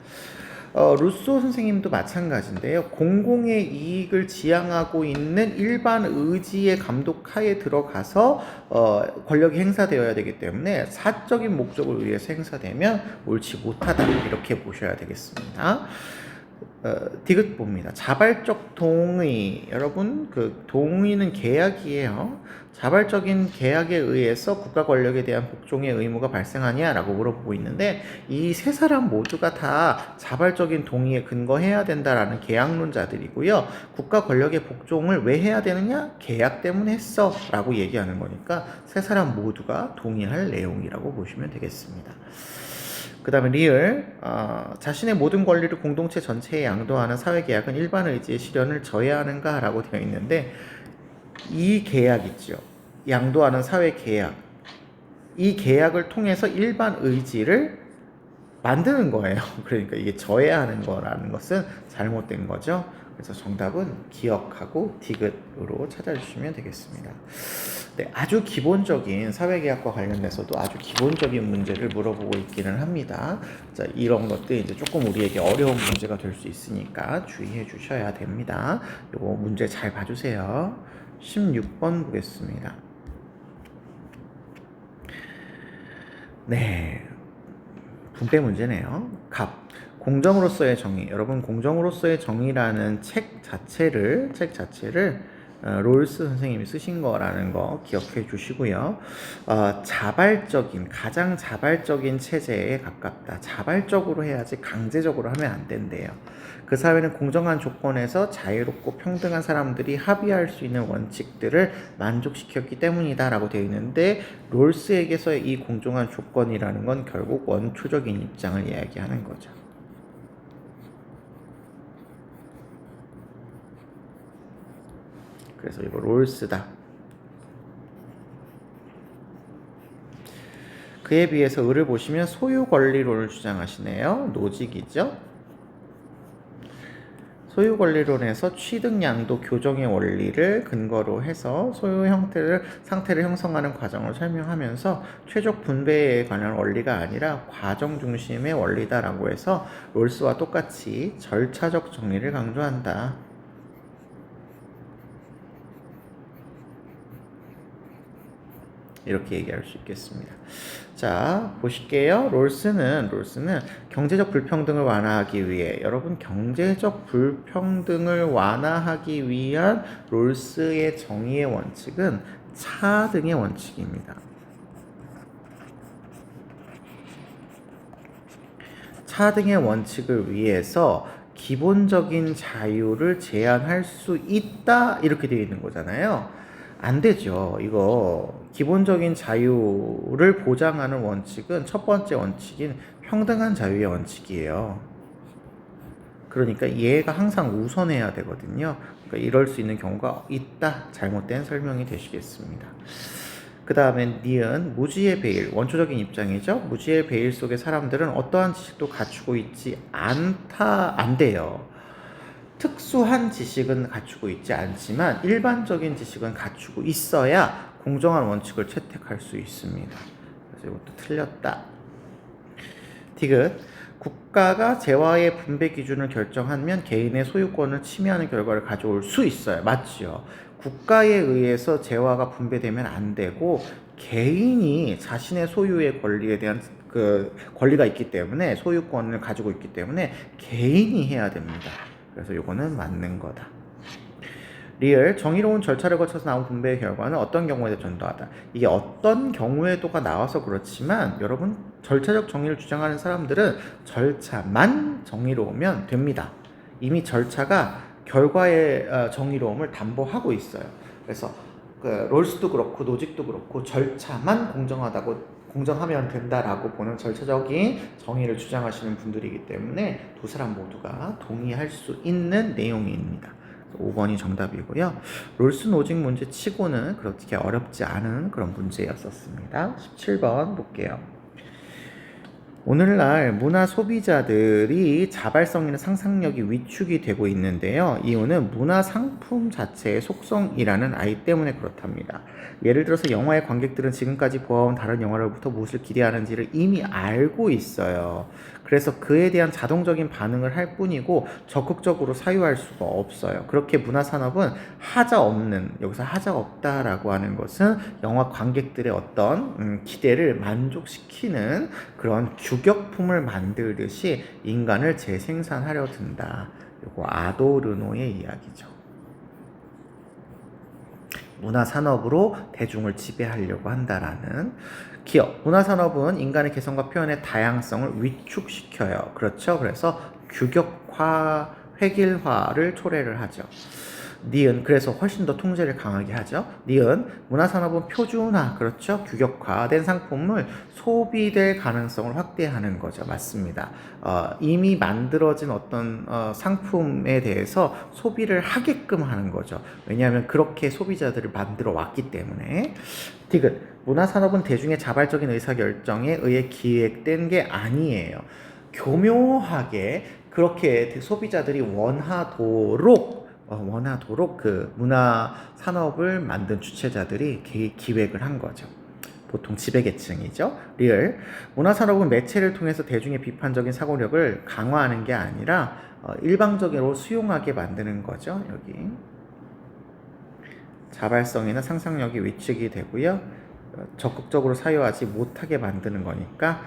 루소 선생님도 마찬가지인데요. 공공의 이익을 지향하고 있는 일반 의지의 감독하에 들어가서 권력이 행사되어야 되기 때문에 사적인 목적을 위해서 행사되면 옳지 못하다 이렇게 보셔야 되겠습니다. 디귿 봅니다. 자발적 동의, 여러분 그 동의는 계약이에요. 자발적인 계약에 의해서 국가 권력에 대한 복종의 의무가 발생하냐라고 물어보고 있는데 이 세 사람 모두가 다 자발적인 동의에 근거해야 된다라는 계약론자들이고요. 국가 권력의 복종을 왜 해야 되느냐? 계약 때문에 했어 라고 얘기하는 거니까 세 사람 모두가 동의할 내용이라고 보시면 되겠습니다. 그 다음에 리을, 자신의 모든 권리를 공동체 전체에 양도하는 사회계약은 일반 의지의 실현을 저해하는가? 라고 되어 있는데 이 계약 있죠. 양도하는 사회계약. 이 계약을 통해서 일반 의지를 만드는 거예요. 그러니까 이게 저해하는 거라는 것은 잘못된 거죠. 그래서 정답은 기억하고 디귿으로 찾아주시면 되겠습니다. 네, 아주 기본적인 사회계약과 관련돼서도 아주 기본적인 문제를 물어보고 있기는 합니다. 자, 이런 것들 이제 조금 우리에게 어려운 문제가 될 수 있으니까 주의해 주셔야 됩니다. 요거 문제 잘 봐주세요. 16번 보겠습니다. 네, 분배 문제네요. 갑. 공정으로서의 정의. 여러분 공정으로서의 정의라는 책 자체를 롤스 선생님이 쓰신 거라는 거 기억해 주시고요. 가장 자발적인 체제에 가깝다. 자발적으로 해야지 강제적으로 하면 안 된대요. 그 사회는 공정한 조건에서 자유롭고 평등한 사람들이 합의할 수 있는 원칙들을 만족시켰기 때문이다 라고 되어 있는데 롤스에게서의 이 공정한 조건이라는 건 결국 원초적인 입장을 이야기하는 거죠. 그래서 이거 롤스다. 그에 비해서 을을 보시면 소유 권리론을 주장하시네요. 노직이죠. 소유 권리론에서 취득 양도 교정의 원리를 근거로 해서 소유 상태를 형성하는 과정을 설명하면서 최적 분배에 관한 원리가 아니라 과정 중심의 원리다라고 해서 롤스와 똑같이 절차적 정리를 강조한다. 이렇게 얘기할 수 있겠습니다. 자, 보실게요. 롤스는 경제적 불평등을 완화하기 위해, 여러분 경제적 불평등을 완화하기 위한 롤스의 정의의 원칙은 차등의 원칙입니다. 차 등의 원칙을 위해서 기본적인 자유를 제한할 수 있다 이렇게 되어 있는 거잖아요. 안 되죠. 이거 기본적인 자유를 보장하는 원칙은 첫 번째 원칙인 평등한 자유의 원칙이에요. 그러니까 얘가 항상 우선해야 되거든요. 그러니까 이럴 수 있는 경우가 있다. 잘못된 설명이 되시겠습니다. 그 다음에 니은 무지의 베일, 원초적인 입장이죠. 무지의 베일 속의 사람들은 어떠한 지식도 갖추고 있지 않다, 안 돼요. 특수한 지식은 갖추고 있지 않지만 일반적인 지식은 갖추고 있어야 공정한 원칙을 채택할 수 있습니다. 그래서 이것도 틀렸다. 디귿, 국가가 재화의 분배 기준을 결정하면 개인의 소유권을 침해하는 결과를 가져올 수 있어요. 맞죠? 국가에 의해서 재화가 분배되면 안 되고 개인이 자신의 소유의 권리에 대한 그 권리가 있기 때문에 소유권을 가지고 있기 때문에 개인이 해야 됩니다. 그래서 이거는 맞는 거다. 리을, 정의로운 절차를 거쳐서 나온 분배의 결과는 어떤 경우에도 전도하다. 이게 어떤 경우에도가 나와서 그렇지만 여러분 절차적 정의를 주장하는 사람들은 절차만 정의로우면 됩니다. 이미 절차가 결과의 정의로움을 담보하고 있어요. 그래서 그 롤스도 그렇고 노직도 그렇고 절차만 공정하면 된다라고 보는 절차적인 정의를 주장하시는 분들이기 때문에 두 사람 모두가 동의할 수 있는 내용입니다. 5번이 정답이고요. 롤스 노직 문제 치고는 그렇게 어렵지 않은 그런 문제였었습니다. 17번 볼게요. 오늘날 문화 소비자들이 자발성이나 상상력이 위축이 되고 있는데요. 이유는 문화 상품 자체의 속성이라는 아이 때문에 그렇답니다. 예를 들어서 영화의 관객들은 지금까지 보아온 다른 영화로부터 무엇을 기대하는지를 이미 알고 있어요. 그래서 그에 대한 자동적인 반응을 할 뿐이고 적극적으로 사유할 수가 없어요. 그렇게 문화산업은 하자 없는, 여기서 하자 없다라고 하는 것은 영화 관객들의 어떤 기대를 만족시키는 그런 규격품을 만들듯이 인간을 재생산하려 든다. 이거 아도르노의 이야기죠. 문화산업으로 대중을 지배하려고 한다라는 기업. 문화산업은 인간의 개성과 표현의 다양성을 위축시켜요. 그렇죠? 그래서 규격화, 획일화를 초래를 하죠. 니은, 그래서 훨씬 더 통제를 강하게 하죠. 니은, 문화산업은 표준화, 그렇죠? 규격화된 상품을 소비될 가능성을 확대하는 거죠. 맞습니다. 이미 만들어진 어떤 상품에 대해서 소비를 하게끔 하는 거죠. 왜냐하면 그렇게 소비자들을 만들어 왔기 때문에. 디귿, 문화산업은 대중의 자발적인 의사결정에 의해 기획된 게 아니에요. 교묘하게 그렇게 소비자들이 원하도록 그 문화 산업을 만든 주체자들이 기획을 한 거죠. 보통 지배계층이죠. 리을, 문화 산업은 매체를 통해서 대중의 비판적인 사고력을 강화하는 게 아니라 일방적으로 수용하게 만드는 거죠. 여기 자발성이나 상상력이 위축이 되고요. 적극적으로 사유하지 못하게 만드는 거니까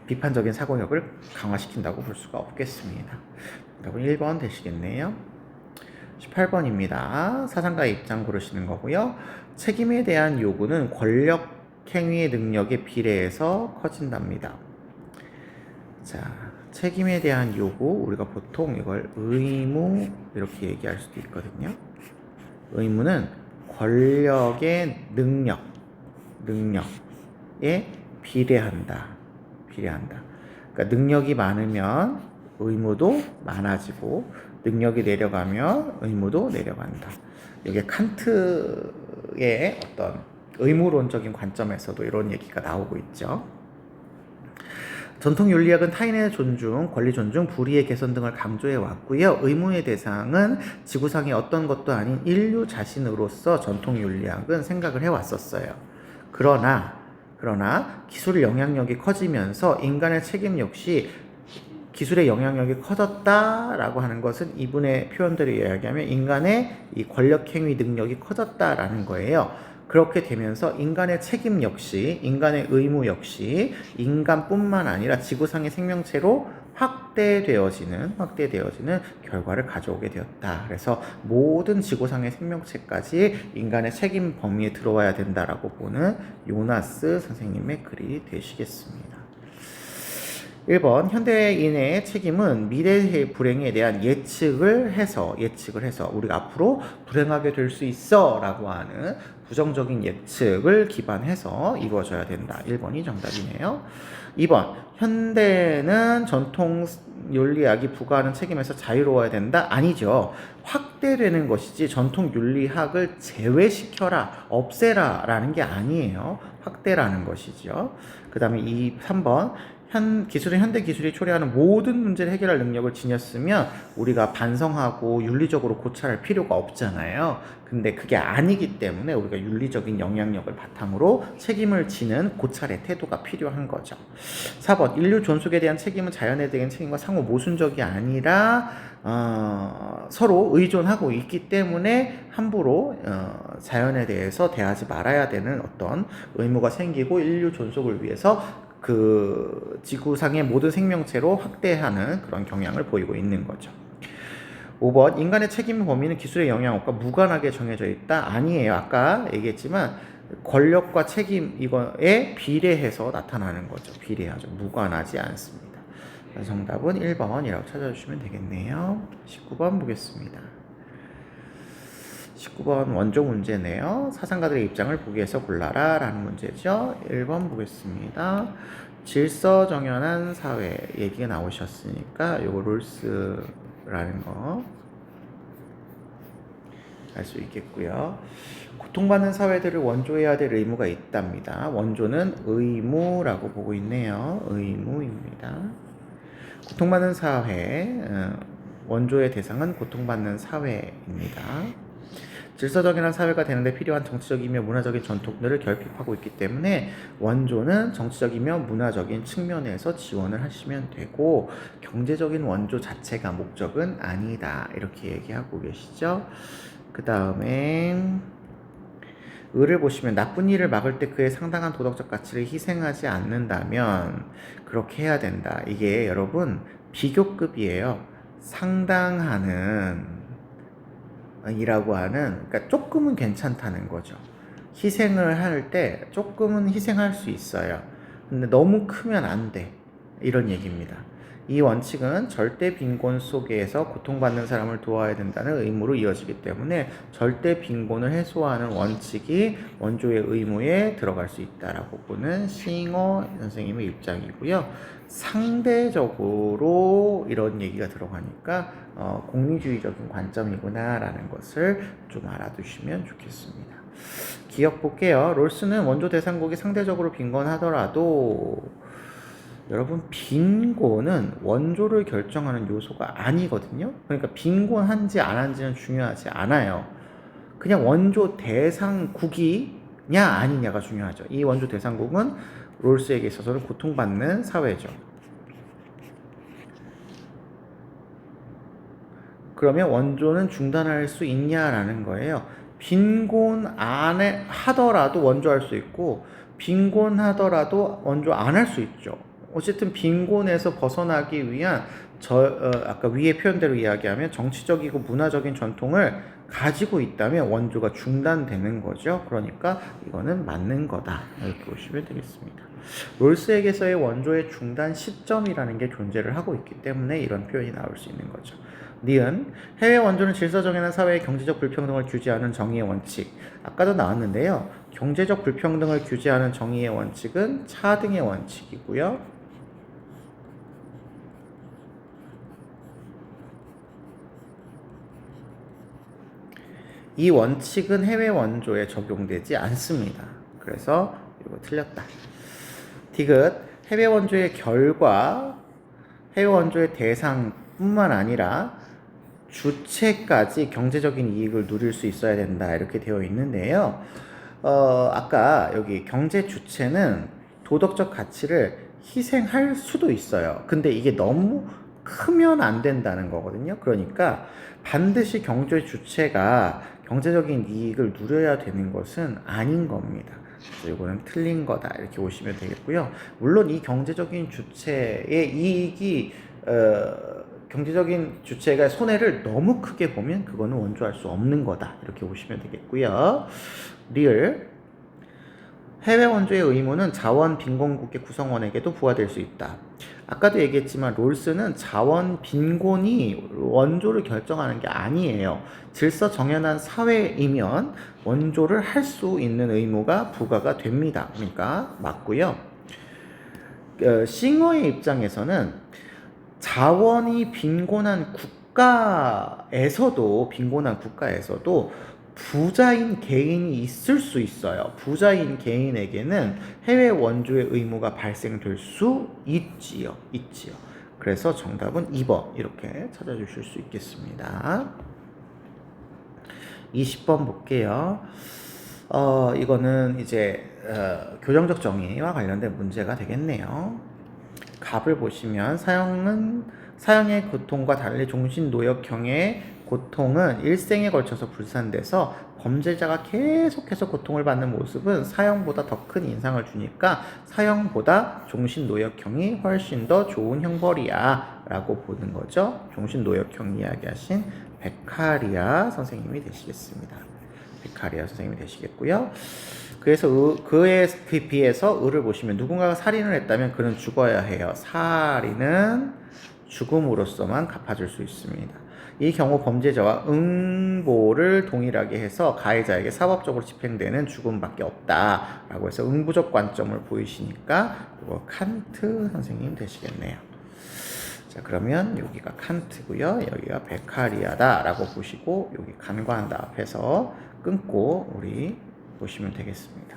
비판적인 사고력을 강화시킨다고 볼 수가 없겠습니다. 여러분 1번 되시겠네요. 18번입니다. 사상가의 입장 고르시는 거고요. 책임에 대한 요구는 권력 행위의 능력에 비례해서 커진답니다. 자, 책임에 대한 요구, 우리가 보통 이걸 의무 이렇게 얘기할 수도 있거든요. 의무는 권력의 능력에 비례한다. 그러니까 능력이 많으면 의무도 많아지고 능력이 내려가면 의무도 내려간다. 이게 칸트의 어떤 의무론적인 관점에서도 이런 얘기가 나오고 있죠. 전통 윤리학은 타인의 존중, 권리 존중, 불의의 개선 등을 강조해 왔고요. 의무의 대상은 지구상의 어떤 것도 아닌 인류 자신으로서 전통 윤리학은 생각을 해 왔었어요. 그러나 기술의 영향력이 커지면서 인간의 책임 역시 기술의 영향력이 커졌다라고 하는 것은 이분의 표현대로 이야기하면 인간의 이 권력행위 능력이 커졌다라는 거예요. 그렇게 되면서 인간의 책임 역시, 인간의 의무 역시 인간뿐만 아니라 지구상의 생명체로 확대되어지는 결과를 가져오게 되었다. 그래서 모든 지구상의 생명체까지 인간의 책임 범위에 들어와야 된다라고 보는 요나스 선생님의 글이 되시겠습니다. 1번 현대인의 책임은 미래의 불행에 대한 예측을 해서 우리가 앞으로 불행하게 될 수 있어 라고 하는 부정적인 예측을 기반해서 이루어져야 된다. 1번이 정답이네요. 2번 현대는 전통 윤리학이 부과하는 책임에서 자유로워야 된다? 아니죠. 확대되는 것이지 전통 윤리학을 제외시켜라, 없애라 라는 게 아니에요. 확대라는 것이죠. 그 다음에 3번 기술은 현대 기술이 초래하는 모든 문제를 해결할 능력을 지녔으면 우리가 반성하고 윤리적으로 고찰할 필요가 없잖아요. 근데 그게 아니기 때문에 우리가 윤리적인 영향력을 바탕으로 책임을 지는 고찰의 태도가 필요한 거죠. 4번 인류 존속에 대한 책임은 자연에 대한 책임과 상호 모순적이 아니라 서로 의존하고 있기 때문에 함부로 자연에 대해서 대하지 말아야 되는 어떤 의무가 생기고 인류 존속을 위해서 그 지구상의 모든 생명체로 확대하는 그런 경향을 보이고 있는 거죠. 5번 인간의 책임 범위는 기술의 영향력과 무관하게 정해져 있다? 아니에요. 아까 얘기했지만 권력과 책임 이거에 비례해서 나타나는 거죠. 비례하죠. 무관하지 않습니다. 정답은 1번이라고 찾아주시면 되겠네요. 19번 보겠습니다. 19번 원조 문제네요. 사상가들의 입장을 보기에서 골라라 라는 문제죠. 1번 보겠습니다. 질서정연한 사회 얘기가 나오셨으니까 요거 롤스라는 거 알 수 있겠고요. 고통받는 사회들을 원조해야 될 의무가 있답니다. 원조는 의무라고 보고 있네요. 의무입니다. 고통받는 사회, 원조의 대상은 고통받는 사회입니다. 질서정연한 사회가 되는데 필요한 정치적이며 문화적인 전통들을 결핍하고 있기 때문에 원조는 정치적이며 문화적인 측면에서 지원을 하시면 되고 경제적인 원조 자체가 목적은 아니다. 이렇게 얘기하고 계시죠. 그 다음에 을을 보시면 나쁜 일을 막을 때 그의 상당한 도덕적 가치를 희생하지 않는다면 그렇게 해야 된다. 이게 여러분 비교급이에요. 상당하는 이라고 하는, 그러니까 조금은 괜찮다는 거죠. 희생을 할 때 조금은 희생할 수 있어요. 근데 너무 크면 안 돼. 이런 얘기입니다. 이 원칙은 절대 빈곤 속에서 고통받는 사람을 도와야 된다는 의무로 이어지기 때문에 절대 빈곤을 해소하는 원칙이 원조의 의무에 들어갈 수 있다라고 보는 싱어 선생님의 입장이고요. 상대적으로 이런 얘기가 들어가니까 공리주의적인 관점이구나라는 것을 좀 알아두시면 좋겠습니다. 기억 볼게요. 롤스는 원조 대상국이 상대적으로 빈곤하더라도 여러분 빈곤은 원조를 결정하는 요소가 아니거든요. 그러니까 빈곤한지 안 한지는 중요하지 않아요. 그냥 원조 대상국이냐 아니냐가 중요하죠. 이 원조 대상국은 롤스에게 있어서는 고통받는 사회죠. 그러면 원조는 중단할 수 있냐라는 거예요. 빈곤 안에 하더라도 원조할 수 있고 빈곤하더라도 원조 안 할 수 있죠. 어쨌든 빈곤에서 벗어나기 위한 아까 위에 표현대로 이야기하면 정치적이고 문화적인 전통을 가지고 있다면 원조가 중단되는 거죠. 그러니까 이거는 맞는 거다. 이렇게 보시면 되겠습니다. 롤스에게서의 원조의 중단 시점이라는 게 존재를 하고 있기 때문에 이런 표현이 나올 수 있는 거죠. 니은 해외 원조는 질서정연한 사회의 경제적 불평등을 규제하는 정의의 원칙. 아까도 나왔는데요. 경제적 불평등을 규제하는 정의의 원칙은 차등의 원칙이고요. 이 원칙은 해외 원조에 적용되지 않습니다. 그래서 이거 틀렸다. 디귿 해외 원조의 결과, 해외 원조의 대상뿐만 아니라 주체까지 경제적인 이익을 누릴 수 있어야 된다. 이렇게 되어 있는데요. 아까 여기 경제 주체는 도덕적 가치를 희생할 수도 있어요. 근데 이게 너무 크면 안 된다는 거거든요. 그러니까 반드시 경제 주체가 경제적인 이익을 누려야 되는 것은 아닌 겁니다. 그래서 이거는 틀린 거다. 이렇게 보시면 되겠고요. 물론 이 경제적인 주체의 이익이 경제적인 주체가 손해를 너무 크게 보면 그거는 원조할 수 없는 거다. 이렇게 보시면 되겠고요. 리을 해외 원조의 의무는 자원 빈곤국의 구성원에게도 부과될 수 있다. 아까도 얘기했지만 롤스는 자원 빈곤이 원조를 결정하는 게 아니에요. 질서 정연한 사회이면 원조를 할 수 있는 의무가 부과가 됩니다. 그러니까 맞고요. 싱어의 입장에서는 자원이 빈곤한 국가에서도 부자인 개인이 있을 수 있어요. 부자인 개인에게는 해외 원조의 의무가 발생될 수 있지요. 그래서 정답은 2번 이렇게 찾아주실 수 있겠습니다. 20번 볼게요. 이거는 이제 교정적 정의와 관련된 문제가 되겠네요. 갑을 보시면 사형의 고통과 달리 종신노역형의 고통은 일생에 걸쳐서 불산돼서 범죄자가 계속해서 고통을 받는 모습은 사형보다 더 큰 인상을 주니까 사형보다 종신노역형이 훨씬 더 좋은 형벌이야 라고 보는 거죠. 종신노역형 이야기하신 베카리아 선생님이 되시겠습니다. 베카리아 선생님이 되시겠고요. 그래서 그에 비해서 을을 보시면 누군가가 살인을 했다면 그는 죽어야 해요. 살인은 죽음으로써만 갚아줄 수 있습니다. 이 경우 범죄자와 응보를 동일하게 해서 가해자에게 사법적으로 집행되는 죽음밖에 없다라고 해서 응부적 관점을 보이시니까 이거 칸트 선생님 되시겠네요. 자, 그러면 여기가 칸트고요. 여기가 베카리아다라고 보시고 여기 간과한다 앞에서 끊고 우리 보시면 되겠습니다.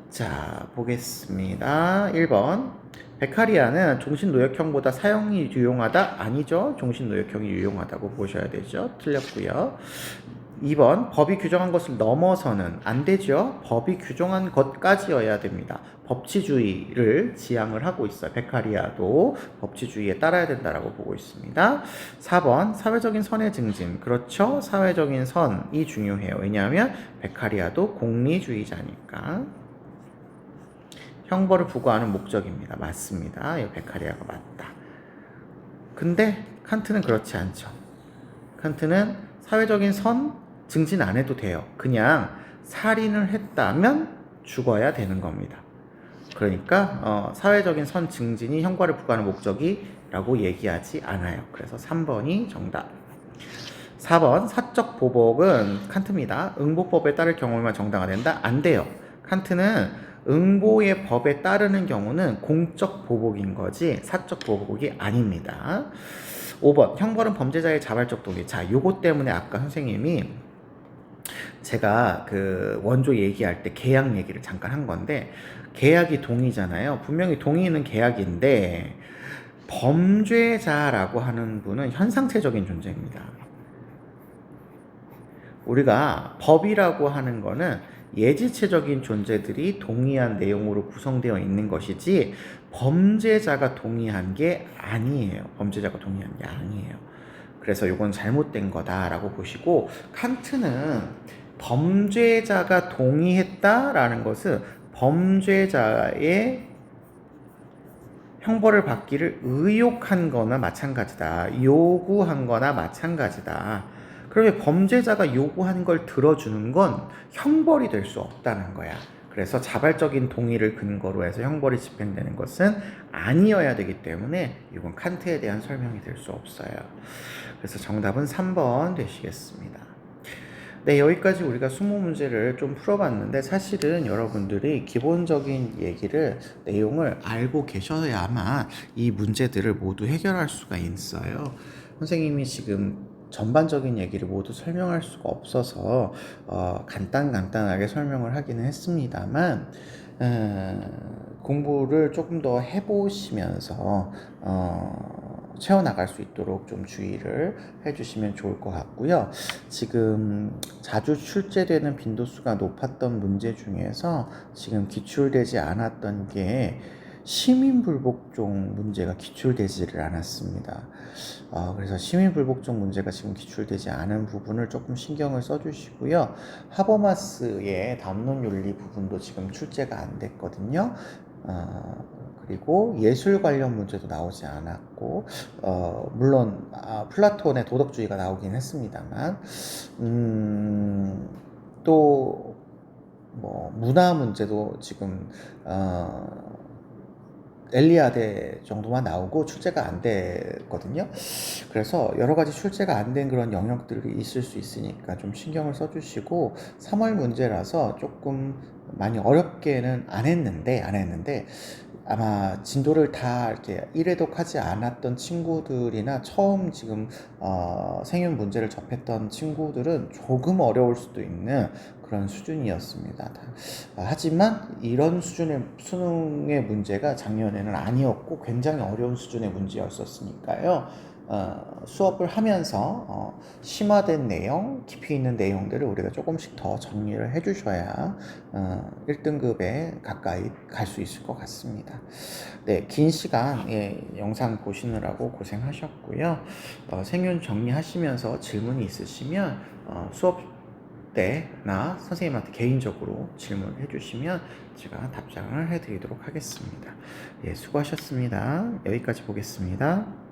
자, 보겠습니다. 1번. 베카리아는 종신노역형보다 사형이 유용하다? 아니죠. 종신노역형이 유용하다고 보셔야 되죠. 틀렸고요. 2번. 법이 규정한 것을 넘어서는 안 되죠. 법이 규정한 것까지여야 됩니다. 법치주의를 지향을 하고 있어요. 베카리아도 법치주의에 따라야 된다라고 보고 있습니다. 4번. 사회적인 선의 증진. 그렇죠. 사회적인 선이 중요해요. 왜냐하면 베카리아도 공리주의자니까. 형벌을 부과하는 목적입니다. 맞습니다. 이 베카리아가 맞다. 근데 칸트는 그렇지 않죠. 칸트는 사회적인 선 증진 안 해도 돼요. 그냥 살인을 했다면 죽어야 되는 겁니다. 그러니까 사회적인 선 증진이 형벌을 부과하는 목적이라고 얘기하지 않아요. 그래서 3번이 정답. 4번 사적 보복은 칸트입니다. 응보법에 따를 경우만 정당화된다? 안 돼요. 칸트는 응보의 법에 따르는 경우는 공적 보복인 거지 사적 보복이 아닙니다. 5번 형벌은 범죄자의 자발적 동의. 자, 요거 때문에 아까 선생님이 제가 그 원조 얘기할 때 계약 얘기를 잠깐 한 건데 계약이 동의잖아요. 분명히 동의는 계약인데 범죄자라고 하는 분은 현상체적인 존재입니다. 우리가 법이라고 하는 거는 예지체적인 존재들이 동의한 내용으로 구성되어 있는 것이지 범죄자가 동의한 게 아니에요. 범죄자가 동의한 게 아니에요. 그래서 이건 잘못된 거다라고 보시고 칸트는 범죄자가 동의했다라는 것은 범죄자의 형벌을 받기를 의욕한 거나 마찬가지다. 요구한 거나 마찬가지다. 그러면 범죄자가 요구한 걸 들어주는 건 형벌이 될 수 없다는 거야. 그래서 자발적인 동의를 근거로 해서 형벌이 집행되는 것은 아니어야 되기 때문에 이건 칸트에 대한 설명이 될 수 없어요. 그래서 정답은 3번 되시겠습니다. 네, 여기까지 우리가 수모 문제를 좀 풀어봤는데 사실은 여러분들이 기본적인 내용을 알고 계셔야만 이 문제들을 모두 해결할 수가 있어요. 선생님이 지금 전반적인 얘기를 모두 설명할 수가 없어서 간단하게 설명을 하기는 했습니다만 공부를 조금 더 해보시면서 채워나갈 수 있도록 좀 주의를 해주시면 좋을 것 같고요. 지금 자주 출제되는 빈도수가 높았던 문제 중에서 지금 기출되지 않았던 게 시민불복종 문제가 기출되지를 않았습니다. 그래서 시민불복종 문제가 지금 기출되지 않은 부분을 조금 신경을 써주시고요. 하버마스의 담론윤리 부분도 지금 출제가 안 됐거든요. 그리고 예술 관련 문제도 나오지 않았고 물론 플라톤의 도덕주의가 나오긴 했습니다만 또 뭐 문화 문제도 지금 엘리아데 정도만 나오고 출제가 안 됐거든요. 그래서 여러 가지 출제가 안 된 그런 영역들이 있을 수 있으니까 좀 신경을 써주시고 3월 문제라서 조금 많이 어렵게는 안 했는데 아마 진도를 다 이렇게 1회독 하지 않았던 친구들이나 처음 지금 생윤 문제를 접했던 친구들은 조금 어려울 수도 있는 그런 수준이었습니다. 하지만 이런 수준의 수능의 문제가 작년에는 아니었고 굉장히 어려운 수준의 문제였었으니까요. 수업을 하면서 심화된 내용, 깊이 있는 내용들을 우리가 조금씩 더 정리를 해주셔야 1등급에 가까이 갈 수 있을 것 같습니다. 네, 긴 시간 영상 보시느라고 고생하셨고요. 생윤 정리하시면서 질문이 있으시면 수업 때나 선생님한테 개인적으로 질문해 주시면 제가 답장을 해드리도록 하겠습니다. 예, 수고하셨습니다. 여기까지 보겠습니다.